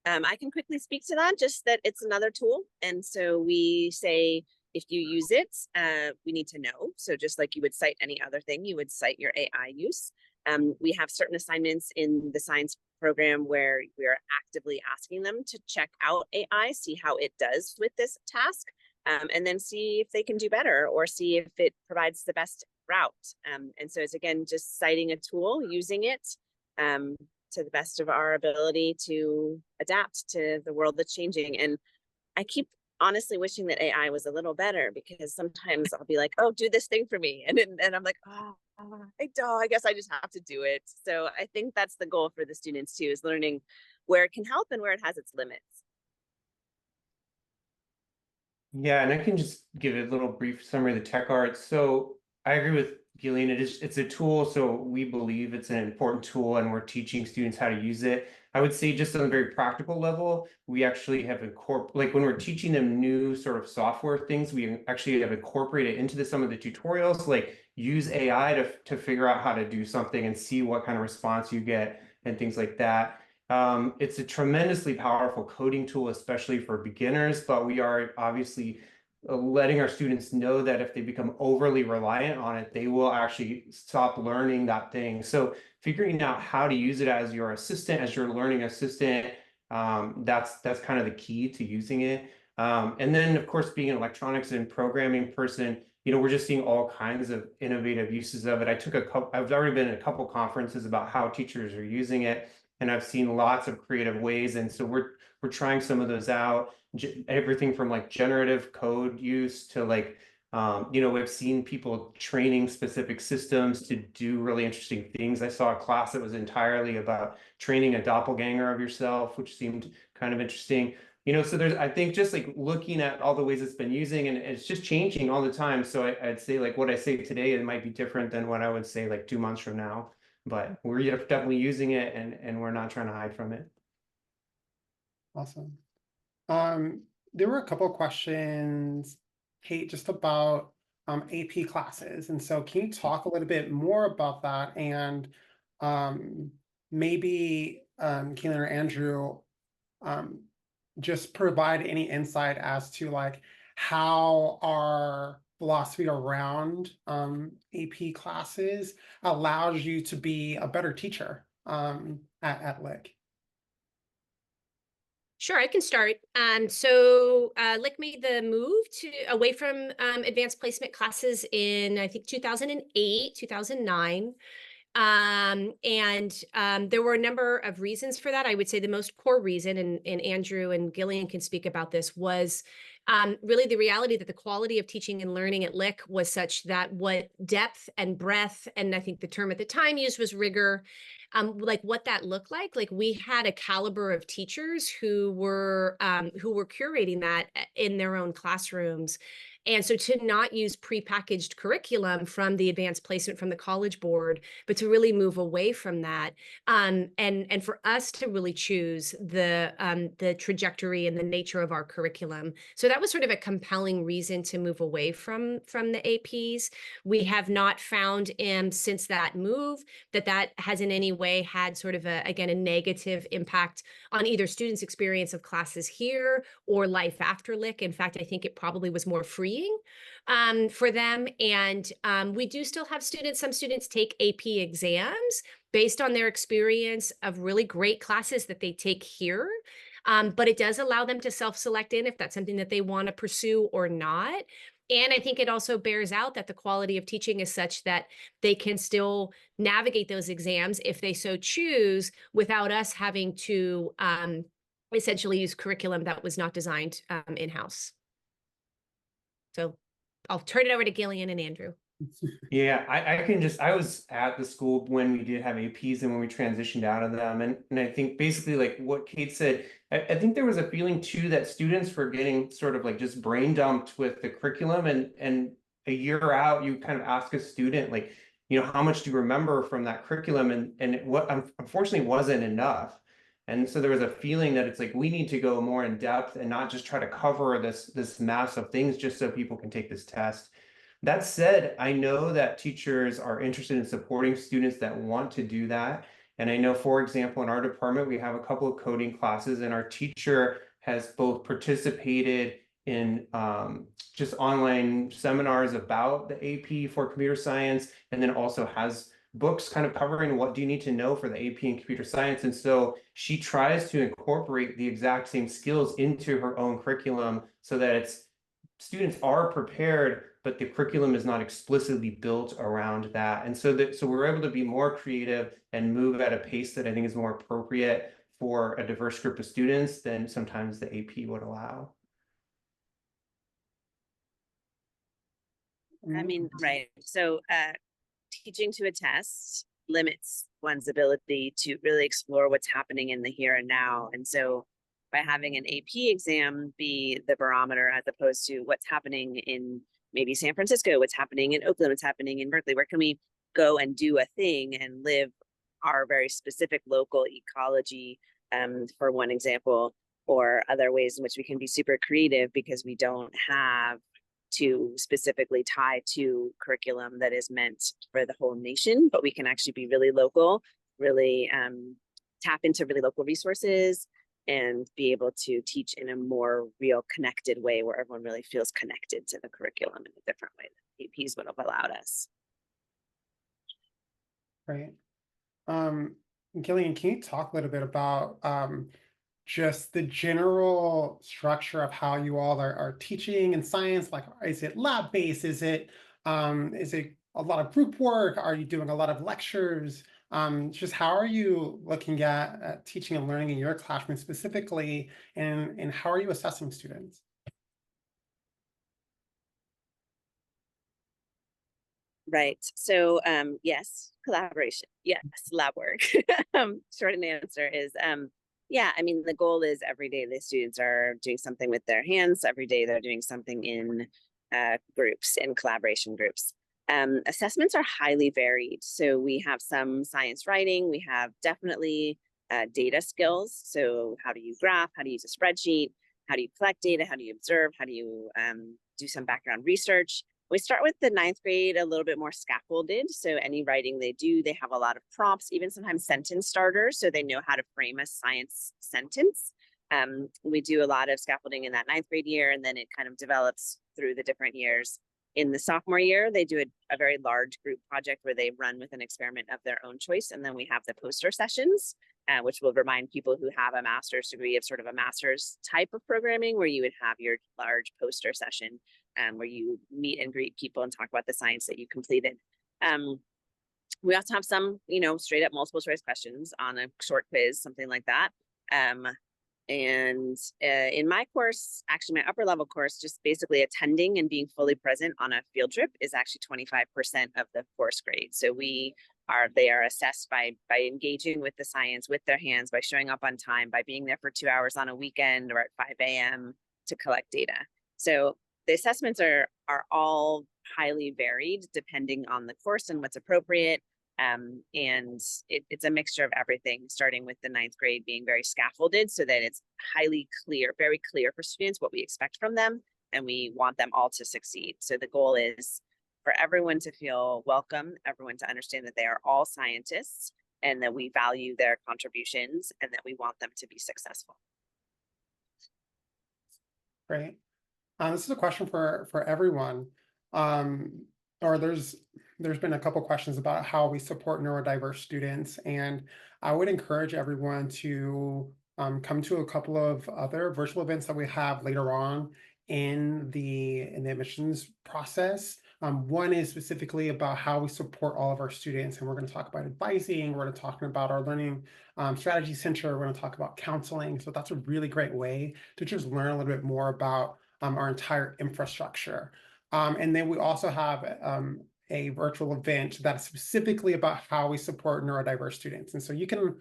S6: I can quickly speak to that, just that it's another tool. And so we say, if you use it, we need to know. So just like you would cite any other thing, you would cite your AI use. We have certain assignments in the science program where we are actively asking them to check out AI, see how it does with this task, and then see if they can do better or see if it provides the best route. And so it's, again, just citing a tool, using it to the best of our ability to adapt to the world that's changing. And I keep honestly wishing that AI was a little better, because sometimes I'll be like, oh, do this thing for me. And I'm like, oh, I guess I just have to do it. So I think that's the goal for the students too, is learning where it can help and where it has its limits.
S5: Yeah, and I can just give a little brief summary of the tech arts. So I agree with Gillian. It's a tool, so we believe it's an important tool, and we're teaching students how to use it. I would say, just on a very practical level, we actually have incorporated, like when we're teaching them new sort of software things, we actually have incorporated into some of the tutorials, like use AI to figure out how to do something and see what kind of response you get and things like that. It's a tremendously powerful coding tool, especially for beginners, but we are obviously letting our students know that if they become overly reliant on it, they will actually stop learning that thing. So figuring out how to use it as your assistant, as your learning assistant, that's kind of the key to using it. And then, of course, being an electronics and programming person, we're just seeing all kinds of innovative uses of it. I've already been in a couple conferences about how teachers are using it, and I've seen lots of creative ways. And so we're trying some of those out, everything from like generative code use to like, we've seen people training specific systems to do really interesting things. I saw a class that was entirely about training a doppelganger of yourself, which seemed kind of interesting. So there's, I think, just like looking at all the ways it's been using, and it's just changing all the time. So I'd say like what I say today, it might be different than what I would say like 2 months from now. But we're definitely using it, and we're not trying to hide from it.
S1: Awesome. There were a couple questions, Kate, just about AP classes. And so can you talk a little bit more about that? And maybe Keelan or Andrew, just provide any insight as to like how our philosophy around AP classes allows you to be a better teacher at Lick.
S4: Sure, I can start. So Lick made the move away from advanced placement classes in, I think, 2008, 2009. There were a number of reasons for that. I would say the most core reason, and Andrew and Gillian can speak about this, was really the reality that the quality of teaching and learning at Lick was such that what depth and breadth, and I think the term at the time used was rigor, like what that looked like we had a caliber of teachers who were curating that in their own classrooms. And so to not use prepackaged curriculum from the advanced placement from the College Board, but to really move away from that, and for us to really choose the trajectory and the nature of our curriculum. So that was sort of a compelling reason to move away from the APs. We have not found since that move that has in any way had sort of a negative impact on either students' experience of classes here or life after Lick. In fact, I think it probably was more freeing for them. And we do still have some students take AP exams based on their experience of really great classes that they take here. But it does allow them to self-select in if that's something that they want to pursue or not. And I think it also bears out that the quality of teaching is such that they can still navigate those exams if they so choose, without us having to essentially use curriculum that was not designed in-house. So I'll turn it over to Gillian and Andrew.
S5: Yeah, I was at the school when we did have APs and when we transitioned out of them. And I think basically like what Kate said, I think there was a feeling too that students were getting sort of like just brain dumped with the curriculum, and a year out, you kind of ask a student like, how much do you remember from that curriculum? And what unfortunately wasn't enough. And so there was a feeling that it's like, we need to go more in depth and not just try to cover this mass of things just so people can take this test. That said, I know that teachers are interested in supporting students that want to do that. And I know, for example, in our department, we have a couple of coding classes, and our teacher has both participated in just online seminars about the AP for computer science, and then also has books kind of covering what do you need to know for the AP in computer science. And so she tries to incorporate the exact same skills into her own curriculum so that students are prepared, but the curriculum is not explicitly built around that. And so we're able to be more creative and move at a pace that I think is more appropriate for a diverse group of students than sometimes the AP would allow.
S6: I mean, right. So teaching to a test limits one's ability to really explore what's happening in the here and now. And so by having an AP exam be the barometer, as opposed to what's happening in maybe San Francisco, what's happening in Oakland, what's happening in Berkeley, where can we go and do a thing and live our very specific local ecology, for one example, or other ways in which we can be super creative because we don't have to specifically tie to curriculum that is meant for the whole nation, but we can actually be really local, really tap into really local resources and be able to teach in a more real connected way where everyone really feels connected to the curriculum in a different way that APs would have allowed us.
S1: Right. Gillian, can you talk a little bit about just the general structure of how you all are teaching in science? Like, is it lab-based? Is it a lot of group work? Are you doing a lot of lectures? Just how are you looking at teaching and learning in your classroom specifically, and how are you assessing students?
S6: Right. So yes, collaboration. Yes, lab work. Short answer is yeah, I mean, the goal is every day the students are doing something with their hands. Every day they're doing something in groups, in collaboration groups. Assessments are highly varied. So we have some science writing. We have definitely data skills. So how do you graph? How do you use a spreadsheet? How do you collect data? How do you observe? How do you do some background research? We start with the 9th grade a little bit more scaffolded. So any writing they do, they have a lot of prompts, even sometimes sentence starters, so they know how to frame a science sentence. We do a lot of scaffolding in that 9th grade year, and then it kind of develops through the different years. In the sophomore year, they do a very large group project where they run with an experiment of their own choice. And then we have the poster sessions, which will remind people who have a master's degree of sort of a master's type of programming, where you would have your large poster session where you meet and greet people and talk about the science that you completed. We also have some, straight up multiple choice questions on a short quiz, something like that. And in my course, actually my upper level course, just basically attending and being fully present on a field trip is actually 25% of the course grade. So they are assessed by engaging with the science with their hands, by showing up on time, by being there for 2 hours on a weekend or at 5 a.m. to collect data. So the assessments are all highly varied depending on the course and what's appropriate. And it's a mixture of everything, starting with the 9th grade being very scaffolded so that it's highly clear, very clear for students what we expect from them, and we want them all to succeed. So the goal is for everyone to feel welcome, everyone to understand that they are all scientists and that we value their contributions and that we want them to be successful.
S1: Great. This is a question for everyone. Or there's been a couple questions about how we support neurodiverse students, and I would encourage everyone to come to a couple of other virtual events that we have later on in the admissions process. One is specifically about how we support all of our students, and we're going to talk about advising. We're going to talk about our learning strategy center. We're going to talk about counseling. So that's a really great way to just learn a little bit more about our entire infrastructure. And then we also have a virtual event that's specifically about how we support neurodiverse students. And so you can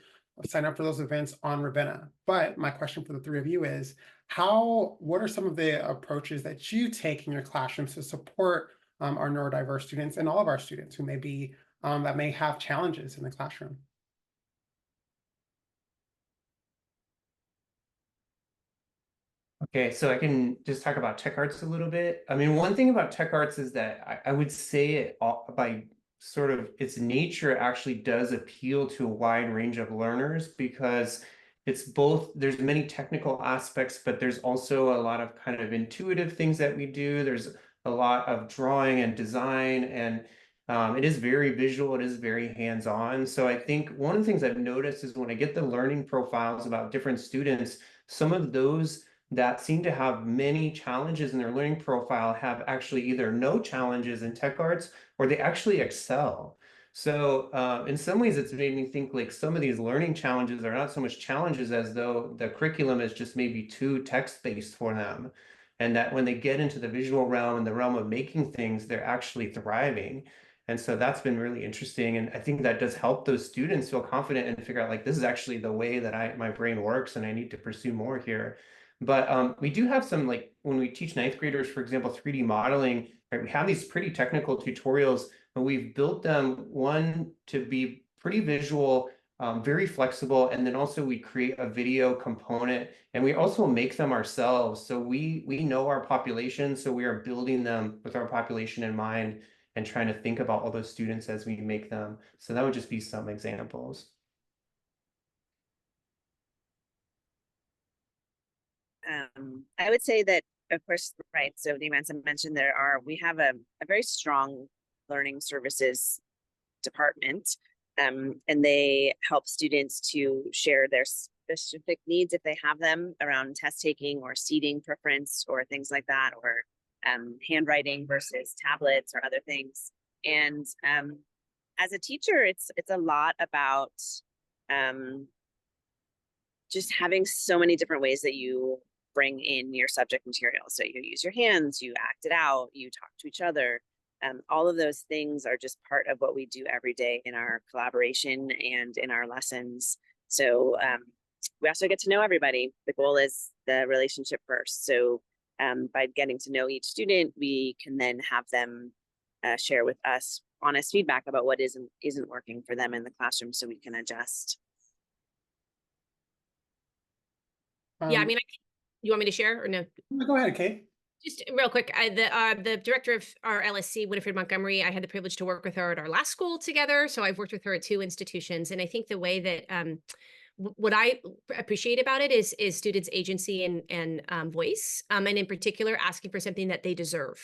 S1: sign up for those events on Ravenna. But my question for the three of you is, what are some of the approaches that you take in your classrooms to support our neurodiverse students and all of our students who may be, that may have challenges in the classroom?
S5: Okay, so I can just talk about tech arts a little bit. I mean, one thing about tech arts is that I would say it all by sort of its nature actually does appeal to a wide range of learners, because it's both, there's many technical aspects, but there's also a lot of kind of intuitive things that we do. There's a lot of drawing and design, and it is very visual, it is very hands-on. So I think one of the things I've noticed is when I get the learning profiles about different students, some of those that seem to have many challenges in their learning profile have actually either no challenges in tech arts, or they actually excel. So in some ways, it's made me think like some of these learning challenges are not so much challenges as though the curriculum is just maybe too text-based for them. And that when they get into the visual realm and the realm of making things, they're actually thriving. And so that's been really interesting. And I think that does help those students feel confident and figure out like, this is actually the way that my brain works, and I need to pursue more here. But we do have some, like when we teach ninth graders, for example, 3D modeling, right, we have these pretty technical tutorials, but we've built them, one, to be pretty visual, very flexible, and then also we create a video component, and we also make them ourselves. So we know our population, so we are building them with our population in mind and trying to think about all those students as we make them. So that would just be some examples.
S6: I would say that, of course, right. So the events I mentioned, we have a very strong learning services department, and they help students to share their specific needs if they have them around test taking or seating preference or things like that, or handwriting versus tablets or other things. And as a teacher, it's a lot about just having so many different ways that you bring in your subject material. So you use your hands, you act it out, you talk to each other. All of those things are just part of what we do every day in our collaboration and in our lessons. So we also get to know everybody. The goal is the relationship first. So by getting to know each student, we can then have them share with us honest feedback about what isn't working for them in the classroom, so we can adjust.
S4: Yeah, I mean, you want me to share or no?
S1: Go ahead, Kate.
S4: Just real quick, the director of our LSC, Winifred Montgomery, I had the privilege to work with her at our last school together. So I've worked with her at 2 institutions. And I think the way that what I appreciate about it is students' agency and voice, and in particular, asking for something that they deserve.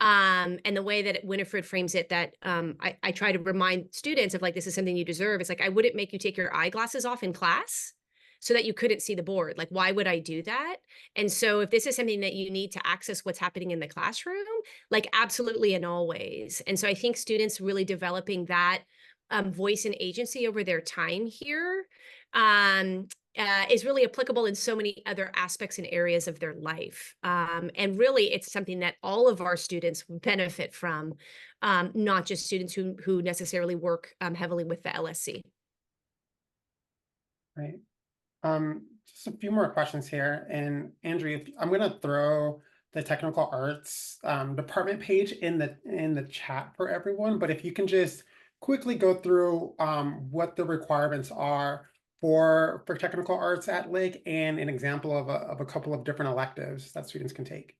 S4: And the way that Winifred frames it, that I try to remind students of like, this is something you deserve. It's like, I wouldn't make you take your eyeglasses off in class so that you couldn't see the board. Like, why would I do that? And so if this is something that you need to access what's happening in the classroom, like absolutely and always. And so I think students really developing that voice and agency over their time here is really applicable in so many other aspects and areas of their life. And really, it's something that all of our students benefit from, not just students who necessarily work heavily with the LSC.
S1: Right. Just a few more questions here. And Andrew, I'm going to throw the technical arts department page in the chat for everyone. But if you can just quickly go through what the requirements are for technical arts at Lick, and an example of a couple of different electives that students can take.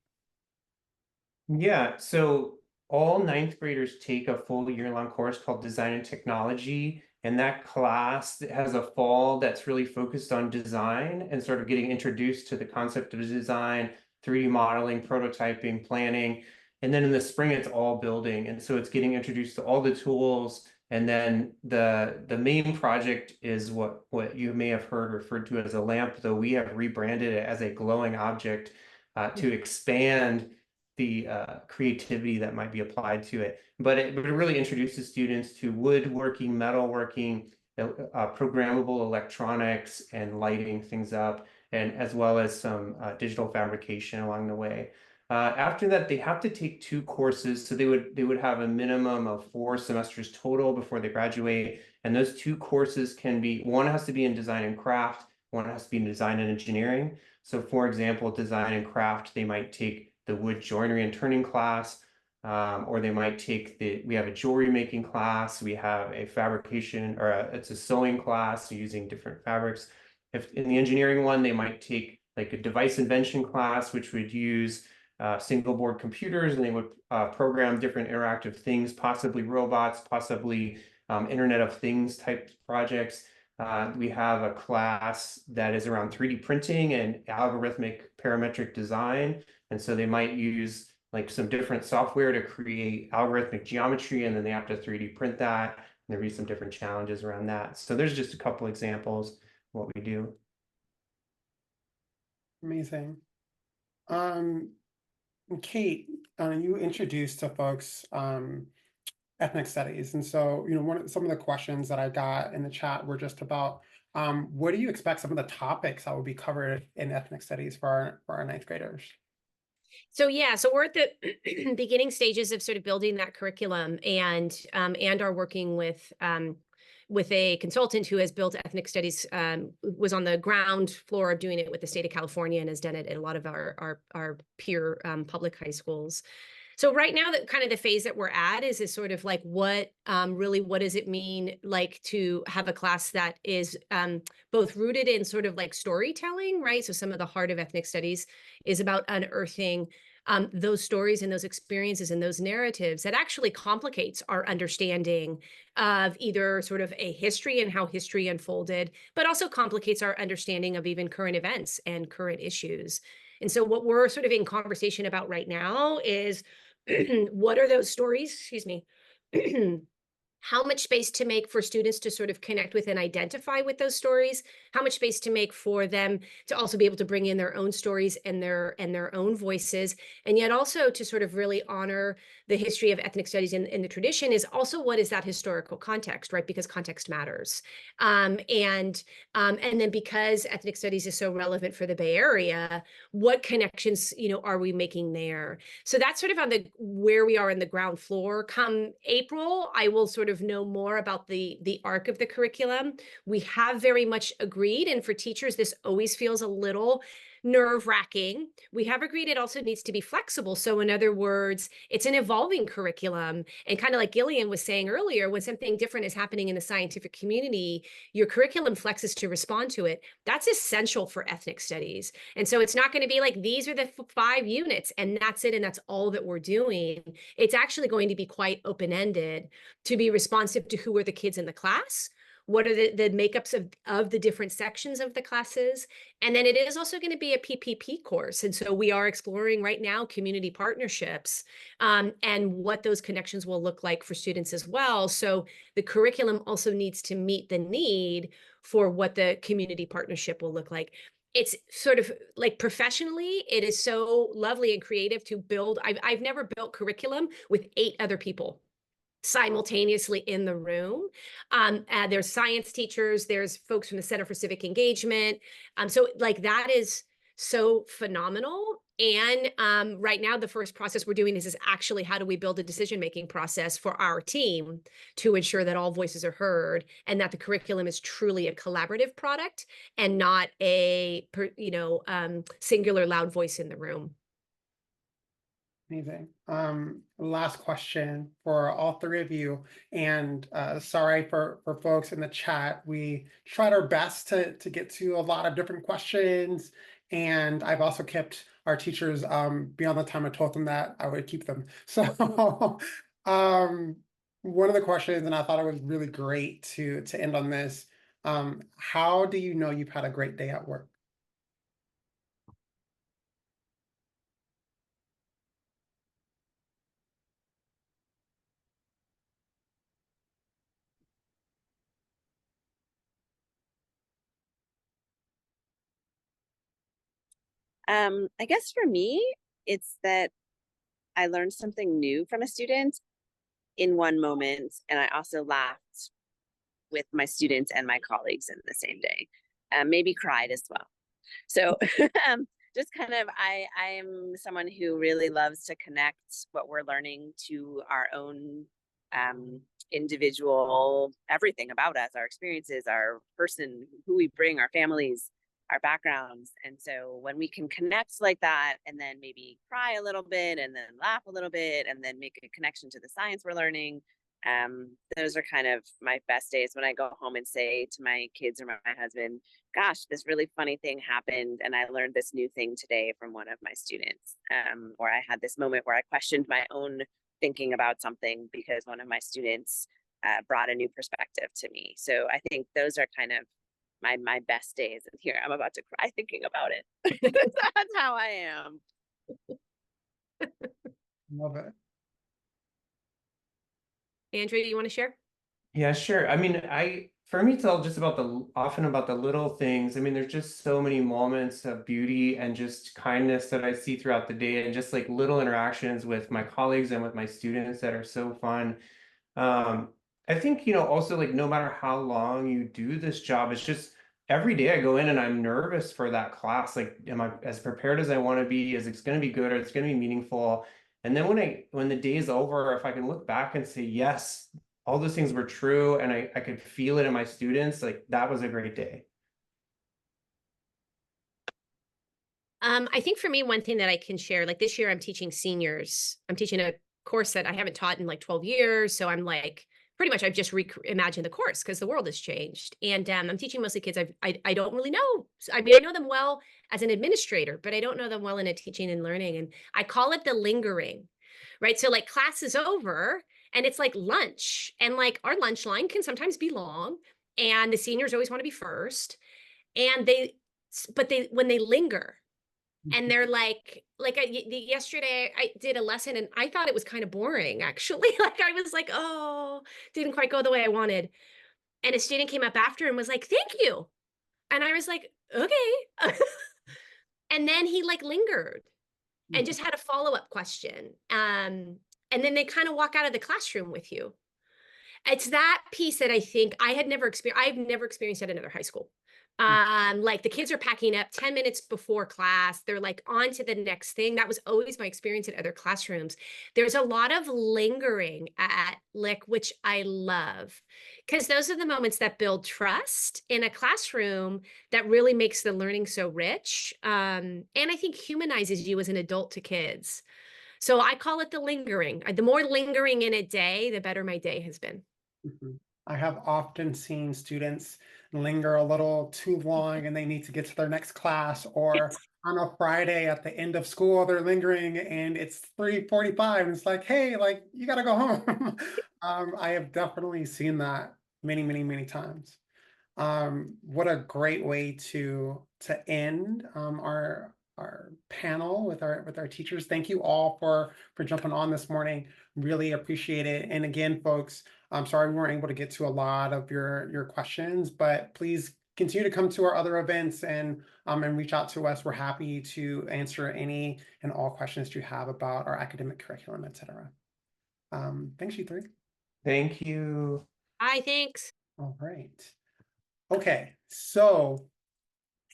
S5: Yeah, so all ninth graders take a full year-long course called Design and Technology. And that class has a fall that's really focused on design and sort of getting introduced to the concept of design, 3D modeling, prototyping, planning. And then in the spring, it's all building. And so it's getting introduced to all the tools. And then the main project is what you may have heard referred to as a lamp, though we have rebranded it as a glowing object to expand the creativity that might be applied to it. But it really introduces students to woodworking, metalworking, programmable electronics, and lighting things up, and as well as some digital fabrication along the way. After that, they have to take 2 courses. So they would have a minimum of 4 semesters total before they graduate. And those 2 courses can be, one has to be in design and craft, one has to be in design and engineering. So for example, design and craft, they might take the wood joinery and turning class, or they might take we have a jewelry making class, we have a fabrication, or it's a sewing class using different fabrics. If in the engineering one, they might take like a device invention class, which would use single board computers, and they would program different interactive things, possibly robots, possibly Internet of Things type projects. We have a class that is around 3D printing and algorithmic parametric design. And so they might use like some different software to create algorithmic geometry, and then they have to 3D print that. And there'll be some different challenges around that. So there's just a couple examples of what we do.
S1: Amazing. Kate, you introduced to folks ethnic studies, and so some of the questions that I got in the chat were just about what do you expect some of the topics that will be covered in ethnic studies for our ninth graders?
S4: So yeah, so we're at the beginning stages of sort of building that curriculum, and are working with a consultant who has built ethnic studies, was on the ground floor of doing it with the state of California and has done it at a lot of our peer public high schools. So right now, the kind of the phase that we're at is sort of like what does it mean like to have a class that is both rooted in sort of like storytelling, right? So some of the heart of ethnic studies is about unearthing those stories and those experiences and those narratives that actually complicates our understanding of either sort of a history and how history unfolded, but also complicates our understanding of even current events and current issues. And so what we're sort of in conversation about right now is what are those stories, excuse me, how much space to make for students to sort of connect with and identify with those stories, how much space to make for them to also be able to bring in their own stories and their own voices, and yet also to sort of really honor the history of ethnic studies in the tradition is also what is that historical context, right? Because context matters. And then because ethnic studies is so relevant for the Bay Area, what connections, are we making there? So that's sort of on where we are in the ground floor. Come April, I will sort of know more about the arc of the curriculum. We have very much agreed, and for teachers, this always feels a little nerve-wracking. We have agreed it also needs to be flexible. So in other words, it's an evolving curriculum. And kind of like Gillian was saying earlier, when something different is happening in the scientific community, your curriculum flexes to respond to it. That's essential for ethnic studies. And so it's not going to be like, these are the 5 units and that's it, and that's all that we're doing. It's actually going to be quite open-ended to be responsive to who are the kids in the class, what are the makeups of the different sections of the classes. And then it is also going to be a PPP course. And so we are exploring right now community partnerships and what those connections will look like for students as well. So the curriculum also needs to meet the need for what the community partnership will look like. It's sort of like professionally, it is so lovely and creative to build. I've never built curriculum with 8 other people simultaneously in the room. There's science teachers, there's folks from the Center for Civic Engagement. So like that is so phenomenal. And right now, the first process we're doing is actually how do we build a decision-making process for our team to ensure that all voices are heard and that the curriculum is truly a collaborative product and not a singular loud voice in the room.
S1: Amazing. Last question for all 3 of you, and sorry for folks in the chat. We tried our best to get to a lot of different questions, and I've also kept our teachers beyond the time I told them that I would keep them. So one of the questions, and I thought it was really great to end on this, how do you know you've had a great day at work?
S6: I guess for me, it's that I learned something new from a student in one moment, and I also laughed with my students and my colleagues in the same day, maybe cried as well. So just kind of, I am someone who really loves to connect what we're learning to our own individual, everything about us, our experiences, our person, who we bring, our families, our backgrounds. And so when we can connect like that and then maybe cry a little bit and then laugh a little bit and then make a connection to the science we're learning, Those are kind of my best days when I go home and say to my kids or my husband, gosh, this really funny thing happened and I learned this new thing today from one of my students. Or I had this moment where I questioned my own thinking about something because one of my students brought a new perspective to me. So I think those are kind of my best days. And here I'm about to cry thinking about it. That's how I am.
S1: Love it.
S4: Andrea, you want to share?
S5: Yeah, sure. I mean, for me, it's all just often about the little things. I mean, there's just so many moments of beauty and just kindness that I see throughout the day, and just like little interactions with my colleagues and with my students that are so fun. I think, also like no matter how long you do this job, it's just every day I go in and I'm nervous for that class. Like, am I as prepared as I want to be? Is it going to be good or it's going to be meaningful? And then when the day is over, if I can look back and say, yes, all those things were true, and I could feel it in my students, like that was a great day.
S4: I think for me, one thing that I can share, like this year I'm teaching seniors. I'm teaching a course that I haven't taught in like 12 years. So I'm like, pretty much I've just reimagined the course because the world has changed. And I'm teaching mostly kids I don't really know. I mean, I know them well as an administrator, but I don't know them well in a teaching and learning. And I call it the lingering, right? So like class is over and it's like lunch. And like our lunch line can sometimes be long. And the seniors always want to be first. And when they linger, and they're like yesterday I did a lesson and I thought it was kind of boring, actually. Like I was like, oh, didn't quite go the way I wanted. And a student came up after and was like, thank you. And I was like, okay. And then he like lingered and just had a follow-up question. And then they kind of walk out of the classroom with you. It's that piece that I think I've never experienced at another high school. Like the kids are packing up 10 minutes before class. They're like on to the next thing. That was always my experience at other classrooms. There's a lot of lingering at Lick, which I love, because those are the moments that build trust in a classroom that really makes the learning so rich. And I think humanizes you as an adult to kids. So I call it the lingering. The more lingering in a day, the better my day has been.
S1: I have often seen students linger a little too long and they need to get to their next class, or on a Friday at the end of school, they're lingering and it's 3:45 and it's like, hey, like you gotta go home. I have definitely seen that many, many, many times. What a great way to end our panel with our teachers. Thank you all for jumping on this morning. Really appreciate it. And again, folks, I'm sorry we weren't able to get to a lot of your questions, but please continue to come to our other events and reach out to us. We're happy to answer any and all questions you have about our academic curriculum, etc. Thanks, you three.
S5: Thank you.
S4: Bye, thanks.
S1: All right. Okay, so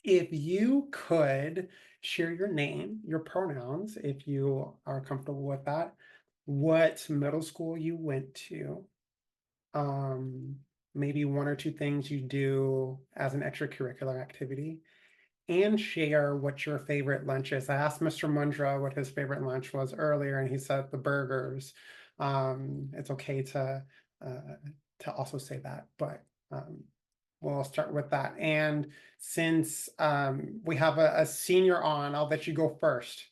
S1: if you could share your name, your pronouns, if you are comfortable with that, what middle school you went to, maybe one or two things you do as an extracurricular activity, and share what your favorite lunch is. I asked Mr. Mundra what his favorite lunch was earlier, and he said the burgers. It's okay to also say that, but we'll start with that. And since we have a senior on, I'll let you go first.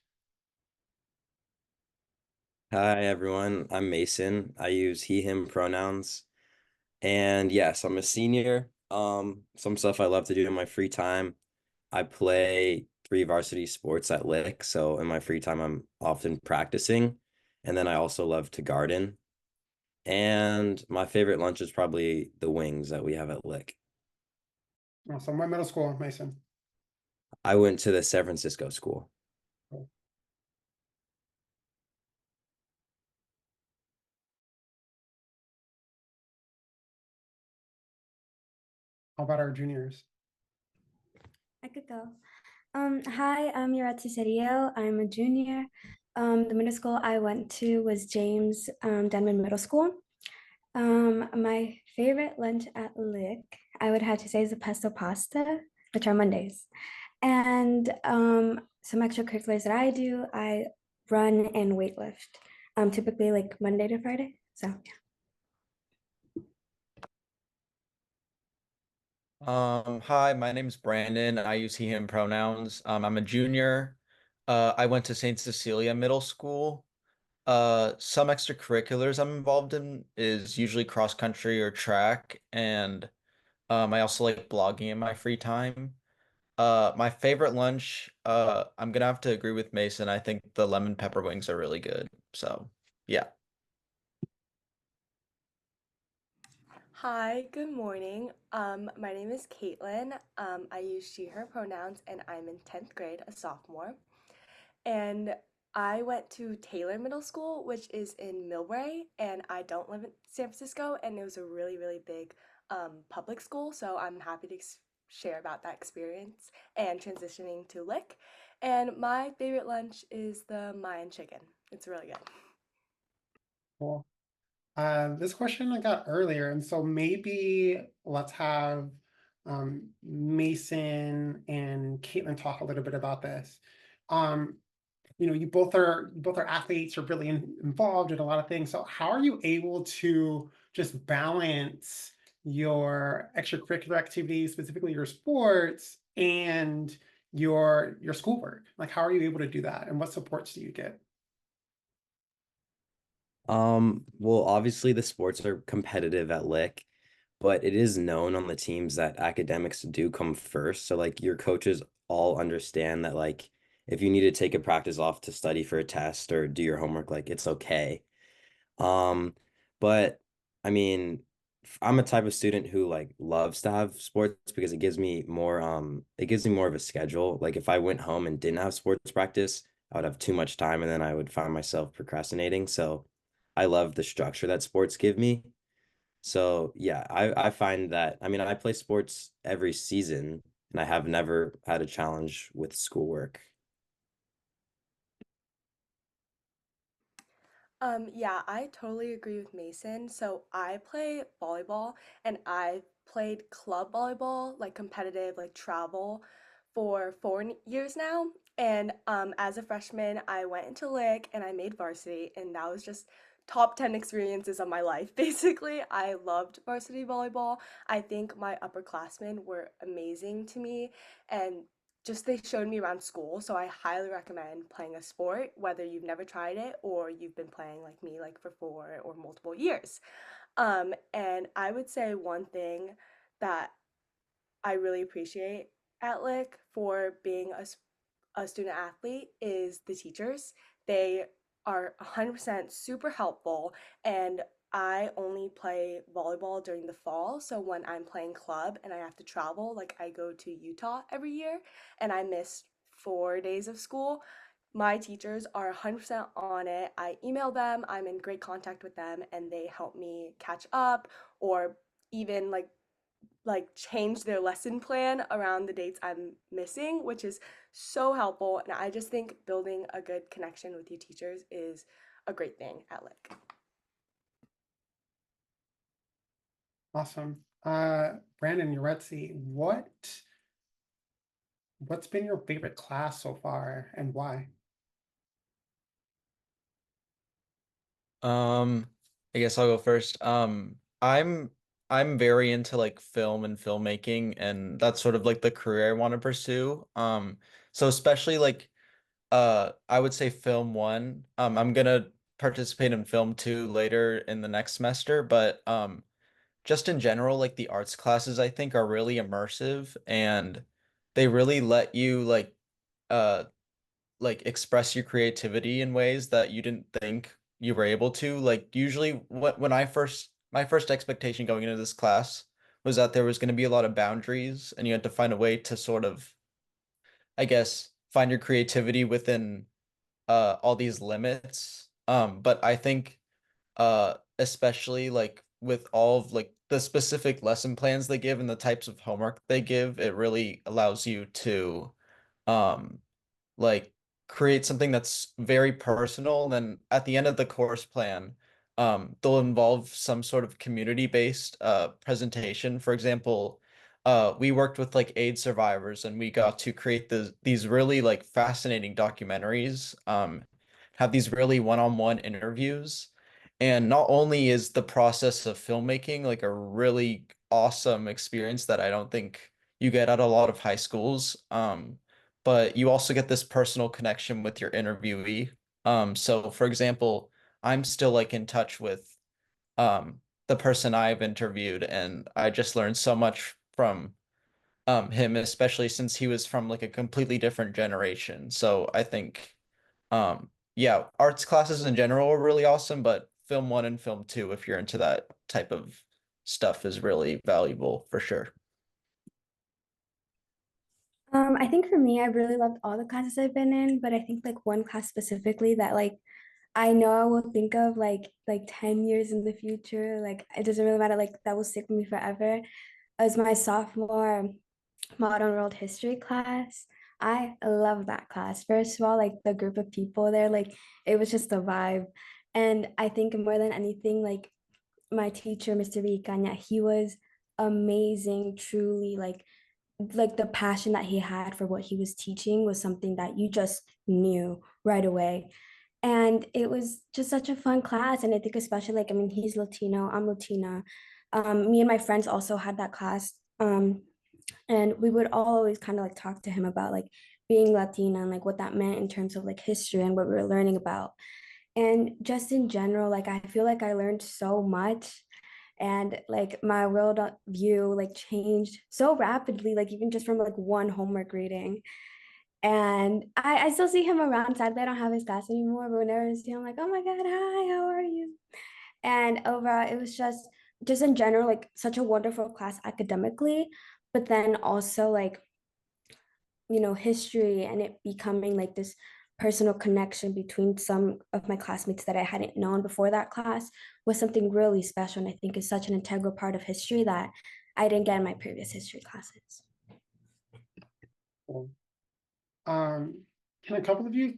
S7: Hi, everyone. I'm Mason. I use he, him pronouns. And yes, I'm a senior. Some stuff I love to do in my free time. I play 3 varsity sports at Lick, so in my free time, I'm often practicing. And then I also love to garden. And my favorite lunch is probably the wings that we have at Lick.
S1: So what middle school, Mason?
S7: I went to the San Francisco school.
S1: Cool. How about our juniors?
S8: I could go. Hi, I'm Yuratsi Serio. I'm a junior. The middle school I went to was James Denman Middle School. My favorite lunch at Lick, I would have to say, is the pesto pasta, which are Mondays. And some extracurriculars that I do, I run and weightlift, typically like Monday to Friday. So yeah.
S9: Hi, my name's Brandon. I use he, him pronouns. I'm a junior. I went to St. Cecilia Middle School. Some extracurriculars I'm involved in is usually cross country or track, and I also like blogging in my free time. My favorite lunch, I'm gonna have to agree with Mason. I think the lemon pepper wings are really good. So, yeah.
S10: Hi, good morning. My name is Caitlin. I use she, her pronouns, and I'm in 10th grade, a sophomore. And I went to Taylor Middle School, which is in Millbrae, and I don't live in San Francisco, and it was a really, really big public school, so I'm happy to share about that experience and transitioning to Lick. And my favorite lunch is the Mayan chicken. It's really good.
S1: Cool. This question I got earlier, and so maybe let's have Mason and Caitlin talk a little bit about this. You both are athletes, you're really involved in a lot of things. So how are you able to just balance your extracurricular activities, specifically your sports, and your schoolwork? Like, how are you able to do that, and what supports do you get?
S7: Well, obviously the sports are competitive at Lick, but it is known on the teams that academics do come first. So like your coaches all understand that like if you need to take a practice off to study for a test or do your homework, like it's okay. Um, but I mean, I'm a type of student who like loves to have sports because it gives me more of a schedule. Like if I went home and didn't have sports practice, I would have too much time and then I would find myself procrastinating. So I love the structure that sports give me. So yeah, I find that I mean I play sports every season and I have never had a challenge with schoolwork.
S10: Yeah, I totally agree with Mason. So I play volleyball and I played club volleyball, like competitive, like travel for 4 years now. And as a freshman, I went into Lick and I made varsity, and that was just top 10 experiences of my life. Basically, I loved varsity volleyball. I think my upperclassmen were amazing to me, and just they showed me around school, so I highly recommend playing a sport, whether you've never tried it or you've been playing like me, like for 4 or multiple years. And I would say one thing that I really appreciate at Lick for being a student athlete is the teachers. They are 100% super helpful, and I only play volleyball during the fall. So when I'm playing club and I have to travel, like I go to Utah every year and I miss 4 days of school, my teachers are 100% on it. I email them, I'm in great contact with them, and they help me catch up or even change their lesson plan around the dates I'm missing, which is so helpful. And I just think building a good connection with your teachers is a great thing at Lick.
S1: Awesome. Brandon, Yuretsi, what's been your favorite class so far and why?
S9: Um, I guess I'll go first. I'm very into like film and filmmaking, and that's sort of like the career I want to pursue. So especially like I would say film one. I'm gonna participate in film two later in the next semester, but just in general, like the arts classes I think are really immersive and they really let you uh like express your creativity in ways that you didn't think you were able to. Like usually when my first expectation going into this class was that there was going to be a lot of boundaries and you had to find a way to sort of, I guess, find your creativity within all these limits. But I think especially like with all of like the specific lesson plans they give and the types of homework they give, it really allows you to um like create something that's very personal. Then at the end of the course plan, they'll involve some sort of community-based presentation. For example, we worked with like AIDS survivors and we got to create these really like fascinating documentaries, have these really one-on-one interviews. And not only is the process of filmmaking like a really awesome experience that I don't think you get at a lot of high schools. But you also get this personal connection with your interviewee. So for example, I'm still like in touch with the person I've interviewed, and I just learned so much from him, especially since he was from like a completely different generation. So I think yeah, arts classes in general are really awesome, but film one and film two, if you're into that type of stuff, is really valuable for sure.
S8: I think for me, I really loved all the classes I've been in, but I think like one class specifically that like I know I will think of like 10 years in the future, like it doesn't really matter, like that will stick with me forever, as my sophomore modern world history class. I love that class. First of all, like the group of people there, like it was just a vibe. And I think more than anything, like my teacher, Mr. Vicanya, he was amazing, truly like the passion that he had for what he was teaching was something that you just knew right away. And it was just such a fun class. And I think especially like, I mean, he's Latino, I'm Latina. Me and my friends also had that class. And we would all always kind of like talk to him about like being Latina and like what that meant in terms of like history and what we were learning about. And just in general, like I feel like I learned so much, and like my world view like changed so rapidly, like even just from like one homework reading. And I still see him around. Sadly, I don't have his class anymore, but whenever I see him, I'm like, oh my God, hi, how are you? And overall, it was just in general, like such a wonderful class academically, but then also like, you know, history and it becoming like this personal connection between some of my classmates that I hadn't known before that class was something really special. And I think is such an integral part of history that I didn't get in my previous history classes.
S1: Cool. Can a couple of you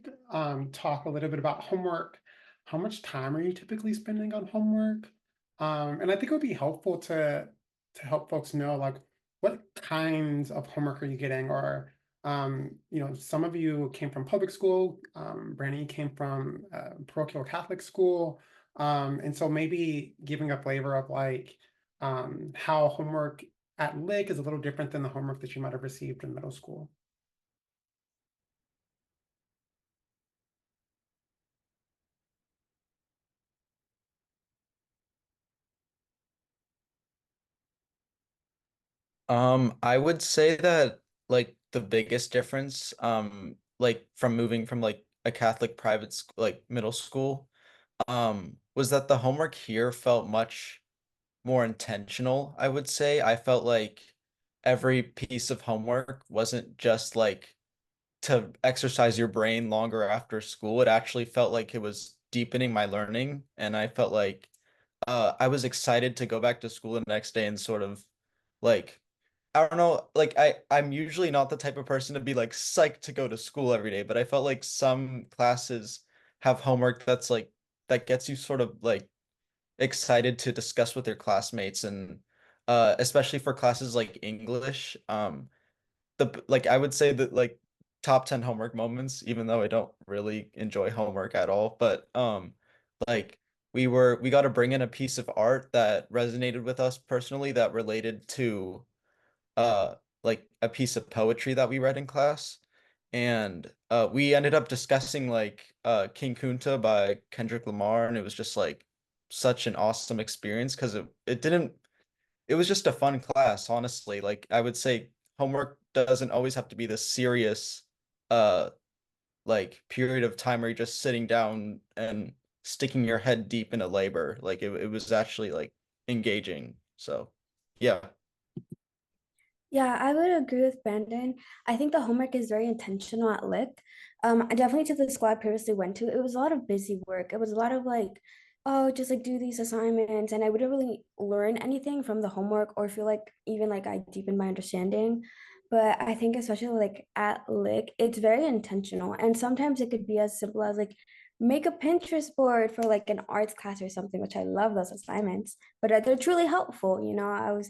S1: talk a little bit about homework? How much time are you typically spending on homework? And I think it would be helpful to help folks know like what kinds of homework are you getting, or you know, some of you came from public school, Brandy came from parochial Catholic school, and so maybe giving a flavor of like how homework at Lick is a little different than the homework that you might have received in middle school.
S9: I would say that like the biggest difference, like from moving from like a Catholic private school, like middle school, was that the homework here felt much more intentional, I would say. I felt like every piece of homework wasn't just like to exercise your brain longer after school. It actually felt like it was deepening my learning, and I felt like I was excited to go back to school the next day and sort of like I don't know, like I'm usually not the type of person to be like psyched to go to school every day, but I felt like some classes have homework that's like that gets you sort of like excited to discuss with your classmates, and especially for classes like English, the like I would say that like top 10 homework moments, even though I don't really enjoy homework at all, but like we got to bring in a piece of art that resonated with us personally, that related to uh like a piece of poetry that we read in class. And we ended up discussing like King Kunta by Kendrick Lamar, and it was just like such an awesome experience because it didn't it was just a fun class, honestly. Like I would say homework doesn't always have to be this serious uh like period of time where you're just sitting down and sticking your head deep into labor. Like it was actually like engaging. So yeah.
S8: Yeah, I would agree with Brandon. I think the homework is very intentional at Lick. I definitely to the school I previously went to, it was a lot of busy work. It was a lot of like, oh, just like do these assignments, and I wouldn't really learn anything from the homework or feel like even like I deepened my understanding. But I think especially like at Lick, it's very intentional, and sometimes it could be as simple as like make a Pinterest board for like an arts class or something, which I love those assignments. But they're truly helpful. You know, I was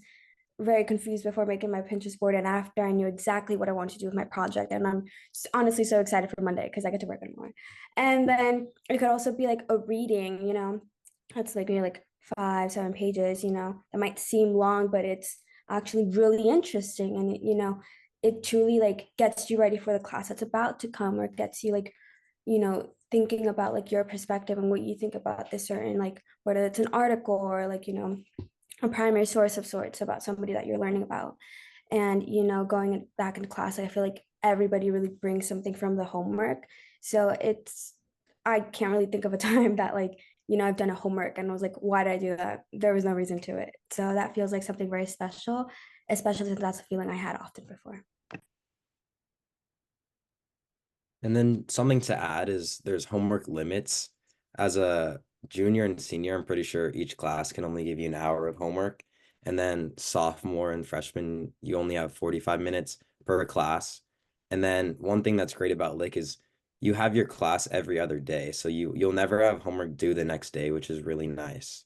S8: very confused before making my Pinterest board, and after I knew exactly what I wanted to do with my project. And I'm honestly so excited for Monday because I get to work on more. And then it could also be like a reading, you know, that's like maybe like 5, 7 pages, that might seem long, but it's actually really interesting. And, it truly like gets you ready for the class that's about to come, or gets you like, thinking about like your perspective and what you think about this certain, like whether it's an article or like, a primary source of sorts about somebody that you're learning about. And, going back into class, I feel like everybody really brings something from the homework. So I can't really think of a time that like, I've done a homework and was like, why did I do that? There was no reason to it. So that feels like something very special, especially since that's a feeling I had often before.
S7: And then something to add is there's homework limits. As a junior and senior, I'm pretty sure each class can only give you an hour of homework. And then sophomore and freshman, you only have 45 minutes per class. And then one thing that's great about Lick is you have your class every other day. So you'll never have homework due the next day, which is really nice.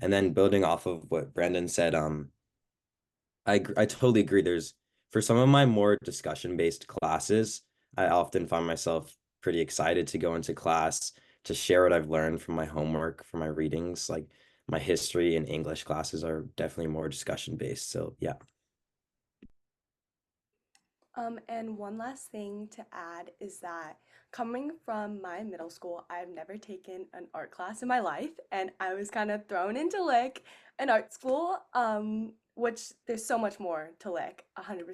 S7: And then building off of what Brandon said, I totally agree. For some of my more discussion-based classes, I often find myself pretty excited to go into class to share what I've learned from my homework, from my readings. Like my history and English classes are definitely more discussion-based. So yeah.
S10: And one last thing to add is that coming from my middle school, I've never taken an art class in my life, and I was kind of thrown into Lick, an art school, which there's so much more to Lick, 100%.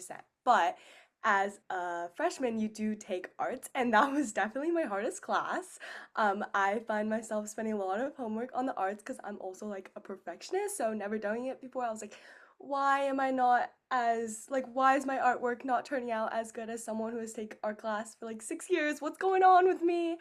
S10: But as a freshman, you do take arts, and that was definitely my hardest class. I find myself spending a lot of homework on the arts because I'm also like a perfectionist, so never doing it before. I was like, why am I not as like why is my artwork not turning out as good as someone who has taken art class for like 6 years? What's going on with me?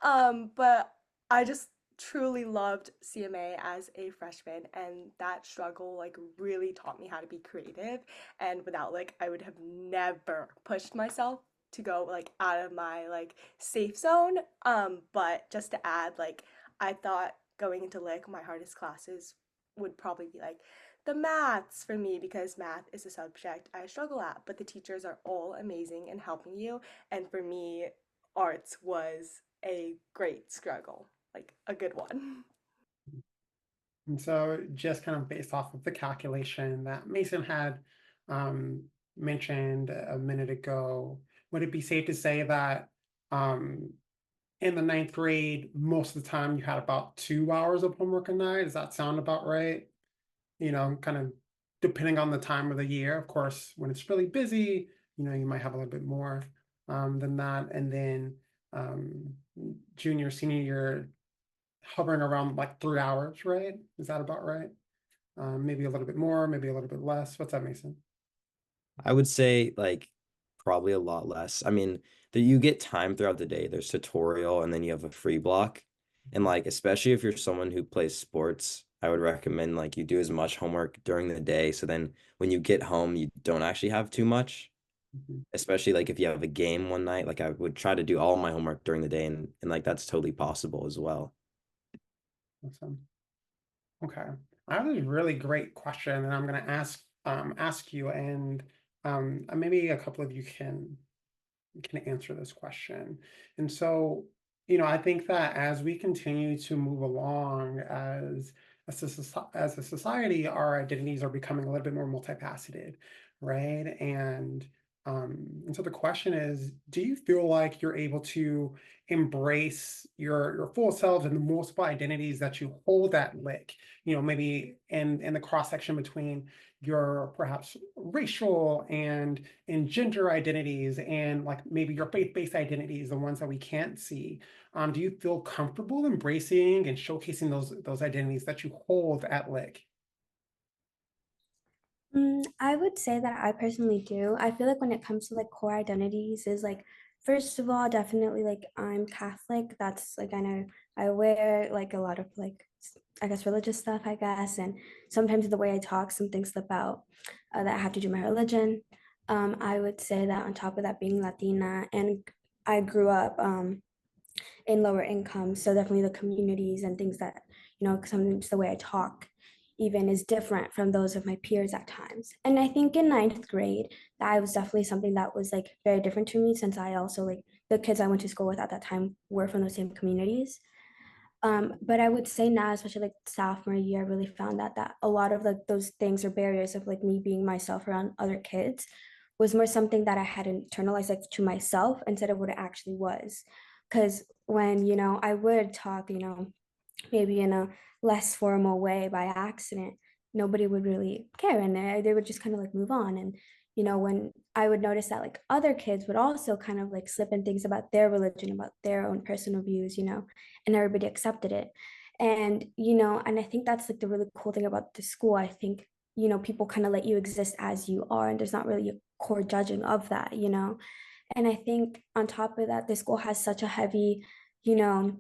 S10: But I just truly loved CMA as a freshman, and that struggle like really taught me how to be creative. And without like I would have never pushed myself to go like out of my like safe zone. But just to add, like I thought going into like my hardest classes would probably be like the maths for me, because math is a subject I struggle at, but the teachers are all amazing and helping you. And for me, arts was a great struggle, like a good one.
S1: And so just kind of based off of the calculation that Mason had mentioned a minute ago, would it be safe to say that in the 9th grade, most of the time you had about 2 hours of homework a night? Does that sound about right? Kind of depending on the time of the year. Of course, when it's really busy, you might have a little bit more than that. And then junior, senior year, hovering around like 3 hours, right? Is that about right? Maybe a little bit more, maybe a little bit less. What's that, Mason?
S7: I would say like probably a lot less. I mean, you get time throughout the day. There's tutorial and then you have a free block. And like, especially if you're someone who plays sports, I would recommend like you do as much homework during the day. So then when you get home, you don't actually have too much. Especially like if you have a game one night, like I would try to do all my homework during the day, and like that's totally possible as well.
S1: Awesome. Okay. I have a really great question, and I'm going to ask you, and maybe a couple of you can answer this question. And so, I think that as we continue to move along as a society, our identities are becoming a little bit more multifaceted, right? And so the question is, do you feel like you're able to embrace your full selves and the multiple identities that you hold at Lick? Maybe in the cross section between your perhaps racial and gender identities, and like maybe your faith-based identities, the ones that we can't see. Do you feel comfortable embracing and showcasing those identities that you hold at Lick?
S8: I would say that I personally do. I feel like when it comes to like core identities is like, first of all, definitely like I'm Catholic. That's like, I know I wear like a lot of like, I guess religious stuff, I guess. And sometimes the way I talk, some things slip out that have to do with my religion. I would say that on top of that, being Latina, and I grew up in lower income. So definitely the communities and things that, sometimes the way I talk even is different from those of my peers at times. And I think in 9th grade, that was definitely something that was like very different to me, since I also like the kids I went to school with at that time were from the same communities. But I would say now, especially like sophomore year, I really found that a lot of like those things or barriers of like me being myself around other kids was more something that I had internalized like to myself instead of what it actually was. Because when, I would talk, maybe in a less formal way by accident, nobody would really care. And they would just kind of like move on. And, when I would notice that like other kids would also kind of like slip in things about their religion, about their own personal views, and everybody accepted it. And I think that's like the really cool thing about the school. I think, people kind of let you exist as you are, and there's not really a core judging of that. And I think on top of that, the school has such a heavy, you know,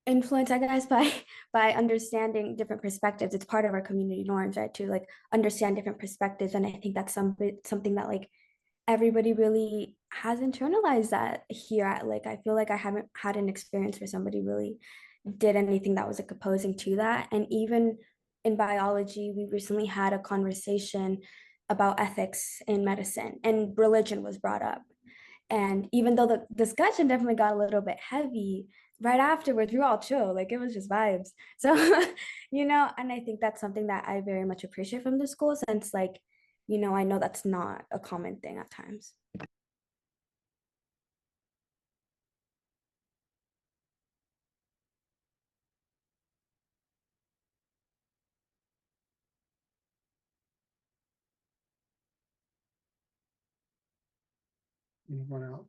S8: influence, I guess, by by understanding different perspectives. It's part of our community norms, right? To like understand different perspectives. And I think that's something that like everybody really has internalized that here at like I feel like I haven't had an experience where somebody really did anything that was like opposing to that. And even in biology, we recently had a conversation about ethics in medicine, and religion was brought up. And even though the discussion definitely got a little bit heavy, right afterwards, we were all chill. Like it was just vibes. So, and I think that's something that I very much appreciate from the school since, like, I know that's not a common thing at times.
S1: Anyone else?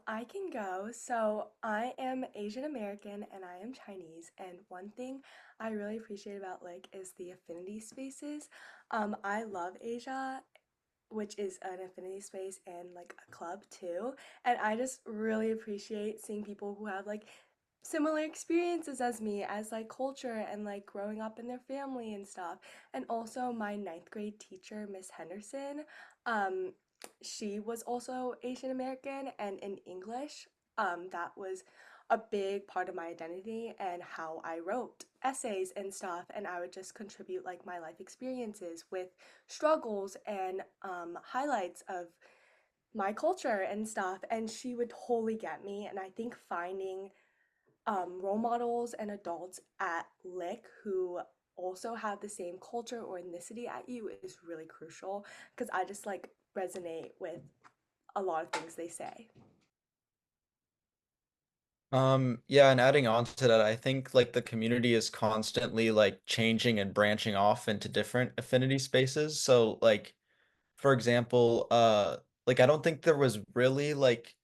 S10: I can go. So I am Asian American and I am Chinese. And one thing I really appreciate about Lick is the affinity spaces. I love Asia, which is an affinity space and like a club too. And I just really appreciate seeing people who have like similar experiences as me, as like culture and like growing up in their family and stuff. And also my ninth grade teacher, Miss Henderson, um, she was also Asian American, and in English, that was a big part of my identity and how I wrote essays and stuff. And I would just contribute like my life experiences with struggles and highlights of my culture and stuff. And she would totally get me. And I think finding role models and adults at Lick who also have the same culture or ethnicity at you is really crucial because I just like resonate with a lot of things they say.
S9: Yeah, and adding on to that, I think like the community is constantly like changing and branching off into different affinity spaces. So like for example, like I don't think there was really like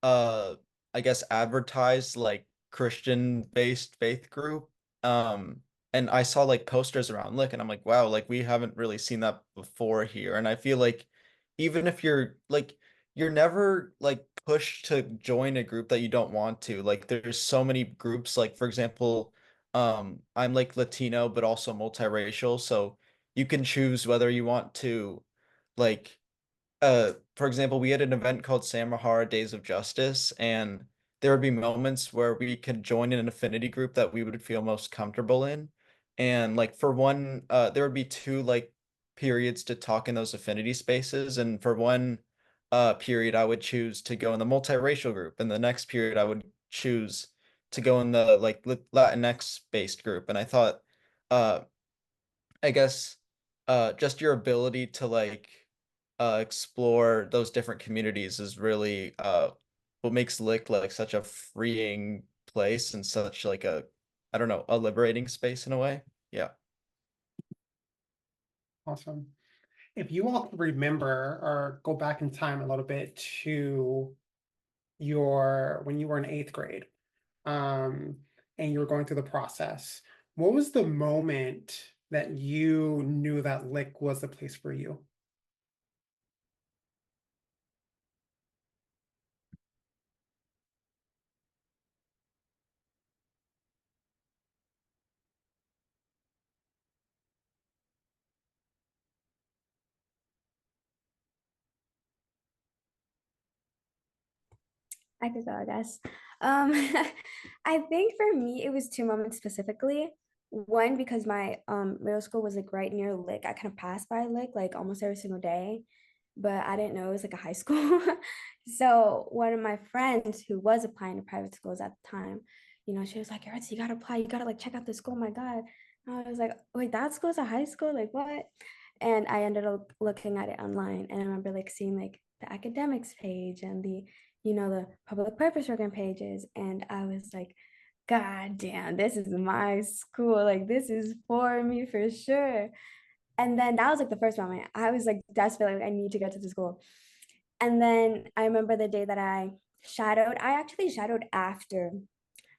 S9: uh I guess advertised like Christian based faith group. And I saw like posters around Lick and I'm like, wow, like we haven't really seen that before here. And I feel like even if you're never like pushed to join a group that you don't want to. Like there's so many groups, like for example, I'm like Latino but also multiracial, so you can choose whether you want to like for example, we had an event called Samahara Days of Justice, and there would be moments where we could join in an affinity group that we would feel most comfortable in. And like for one, there would be two like periods to talk in those affinity spaces. And for one period, I would choose to go in the multiracial group, and the next period I would choose to go in the like Latinx based group. And I thought uh I guess just your ability to like explore those different communities is really what makes Lick like such a freeing place and such like a I don't know, a liberating space in a way. Yeah.
S1: Awesome. If you all could remember or go back in time a little bit to when you were in eighth grade, um, and you were going through the process, what was the moment that you knew that Lick was the place for you?
S8: I could go, I guess. Um, I think for me, it was two moments specifically. One, because my middle school was like right near Lick. I kind of passed by Lick like almost every single day. but I didn't know it was like a high school. So one of my friends who was applying to private schools at the time, she was like, "Eretz, you gotta apply. You gotta like check out the school. Oh my God." And I was like, "Wait, that school's a high school? Like what?" And I ended up looking at it online, and I remember like seeing like the academics page and the public purpose program pages, and I was like, "God damn, this is my school. Like this is for me for sure." And then that was like the first moment. I was like desperate, like I need to get to the school. And then I remember the day that I actually shadowed after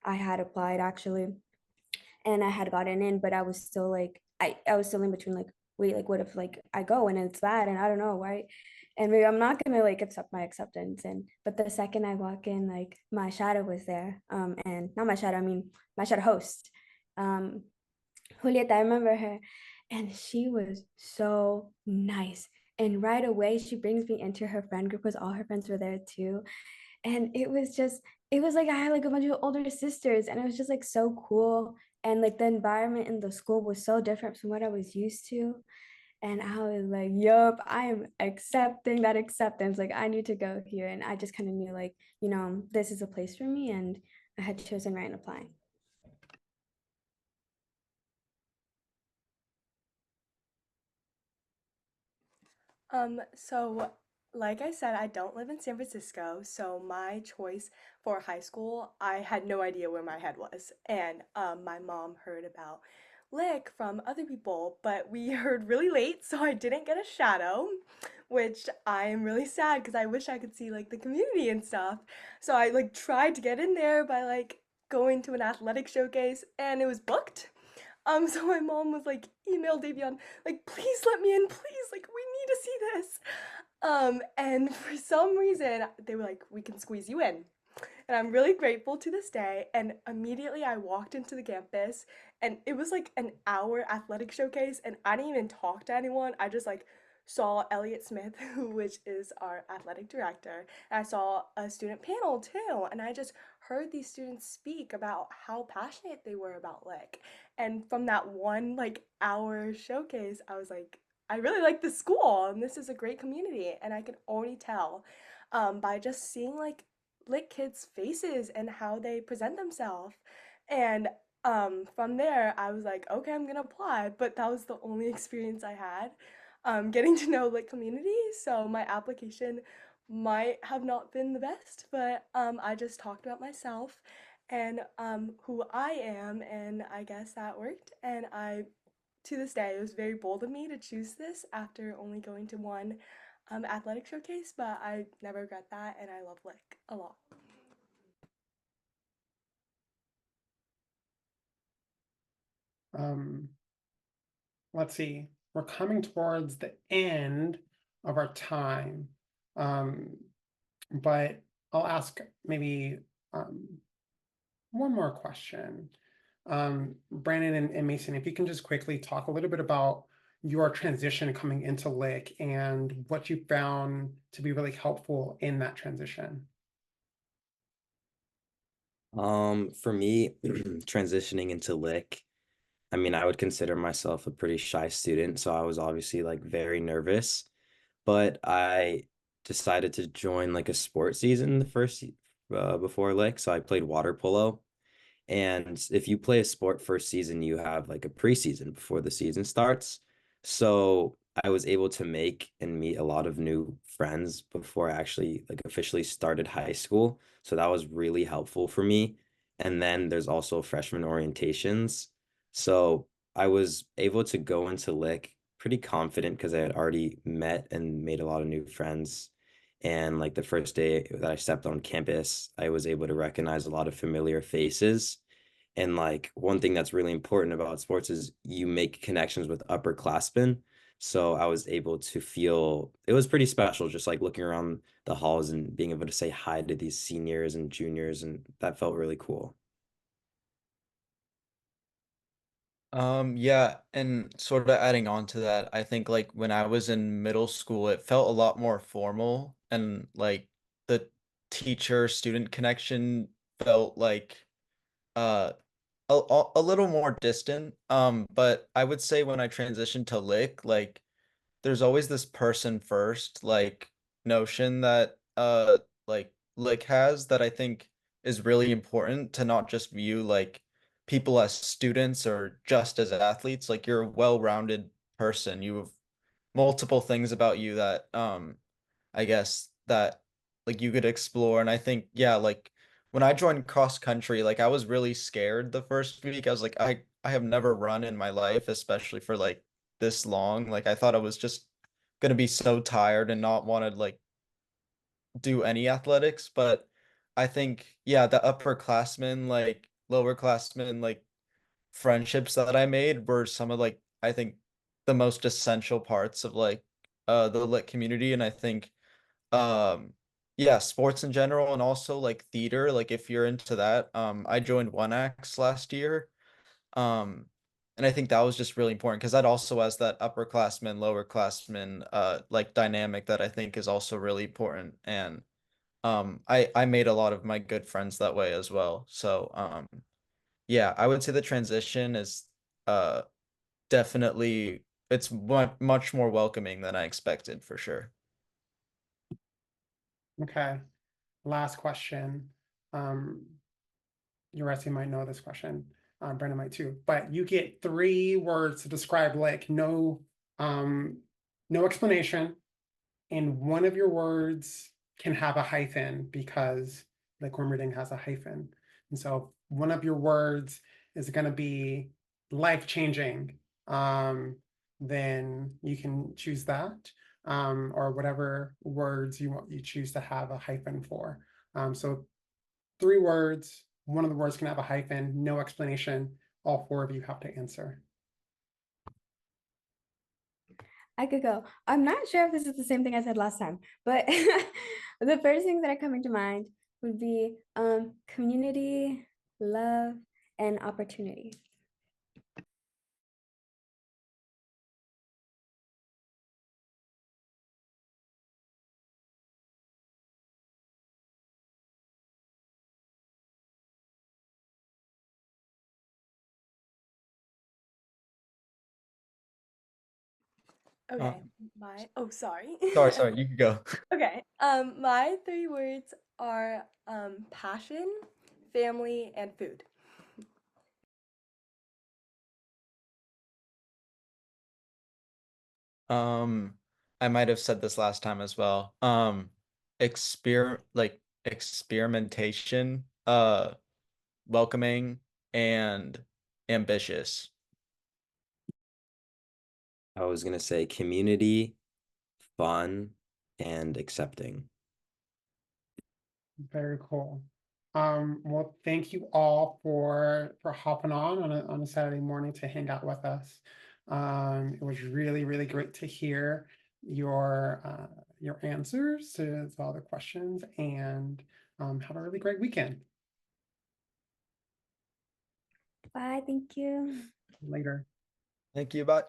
S8: I had applied actually, and I had gotten in, but I was still like, I was still in between like, wait, like what if like I go and it's bad and I don't know, right? And maybe I'm not gonna like accept my acceptance. And but the second I walk in, like my shadow was there. And not my shadow, I mean my shadow host. Um, Julieta, I remember her, and she was so nice. And right away, she brings me into her friend group because all her friends were there too. And it was like I had like a bunch of older sisters, and it was just like so cool. And like the environment in the school was so different from what I was used to. And I was like, yup, I am accepting that acceptance. Like, I need to go here. And I just kind of knew, like, this is a place for me. And I had chosen right and applying.
S10: So like I said, I don't live in San Francisco, so my choice for high school, I had no idea where my head was. And my mom heard about Lick from other people, but we heard really late, so I didn't get a shadow, which I am really sad because I wish I could see like the community and stuff. So I like tried to get in there by like going to an athletic showcase and it was booked. So my mom was like, email Davion, like, please let me in, please, like, we need to see this. And for some reason, they were like, we can squeeze you in. And I'm really grateful to this day. And immediately I walked into the campus and it was like an hour athletic showcase and I didn't even talk to anyone. I just like saw Elliot Smith, which is our athletic director. And I saw a student panel too. And I just heard these students speak about how passionate they were about Lick. And from that one like hour showcase, I was like, I really like this school and this is a great community. And I could already tell by just seeing like Lick kids' faces and how they present themselves. And from there, I was like, okay, I'm gonna apply. But that was the only experience I had getting to know Lick community. So my application might have not been the best, but I just talked about myself and who I am, and I guess that worked. And to this day, it was very bold of me to choose this after only going to one athletic showcase, but I never regret that, and I love Lick a lot.
S1: Um, let's see, we're coming towards the end of our time. But I'll ask maybe one more question. Brandon and Mason, if you can just quickly talk a little bit about your transition coming into Lick and what you found to be really helpful in that transition.
S7: For me, transitioning into Lick, I mean, I would consider myself a pretty shy student, so I was obviously like very nervous, but I decided to join like a sport season the first before Lick, so I played water polo. And if you play a sport first season, you have like a preseason before the season starts. So I was able to make and meet a lot of new friends before I actually like officially started high school. So that was really helpful for me. And then there's also freshman orientations. So I was able to go into Lick pretty confident because I had already met and made a lot of new friends. And like the first day that I stepped on campus, I was able to recognize a lot of familiar faces. And like one thing that's really important about sports is you make connections with upperclassmen. So I was able to feel it was pretty special, just like looking around the halls and being able to say hi to these seniors and juniors, and that felt really cool.
S9: Yeah, and sort of adding on to that, I think like when I was in middle school, it felt a lot more formal and like the teacher student connection felt like uh a little more distant. But I would say when I transitioned to Lick, like there's always this person first like notion that like Lick has that I think is really important to not just view like people as students or just as athletes. Like you're a well-rounded person. You have multiple things about you that I guess that like you could explore. And I think, yeah, like when I joined cross country, like I was really scared the first week. I was like, I have never run in my life, especially for like this long. Like I thought I was just gonna be so tired and not want to like do any athletics. But I think, yeah, the upperclassmen, like lower classmen, like friendships that I made were some of like I think the most essential parts of like the lit community. And I think um yeah, sports in general and also like theater, like if you're into that. I joined One Acts last year. Um and I think that was just really important because that also has that upperclassmen, lowerclassmen like dynamic that I think is also really important. And I made a lot of my good friends that way as well. So yeah, I would say the transition is uh definitely it's much more welcoming than I expected for sure.
S1: Okay, last question. Uresi might know this question. Brandon might too. But you get 3 words to describe Lick. No, no explanation. And one of your words can have a hyphen because Lick-Wilmerding has a hyphen. And so one of your words is going to be life-changing. Then you can choose that, or whatever words you choose to have a hyphen for. So 3 words, one of the words can have a hyphen, no explanation. All 4 of you have to answer.
S8: I could go. I'm not sure if this is the same thing I said last time, but the first things that are coming to mind would be community, love, and opportunity.
S10: Okay, sorry.
S9: Sorry, you could go.
S10: Okay, my 3 words are passion, family, and food.
S9: I might have said this last time as well. Experimentation, welcoming and ambitious.
S7: I was gonna say community, fun, and accepting.
S1: Very cool. Well, thank you all for hopping on a Saturday morning to hang out with us. It was really, really great to hear your answers to all the questions, and have a really great weekend.
S8: Bye, thank you.
S1: Later.
S9: Thank you, bye.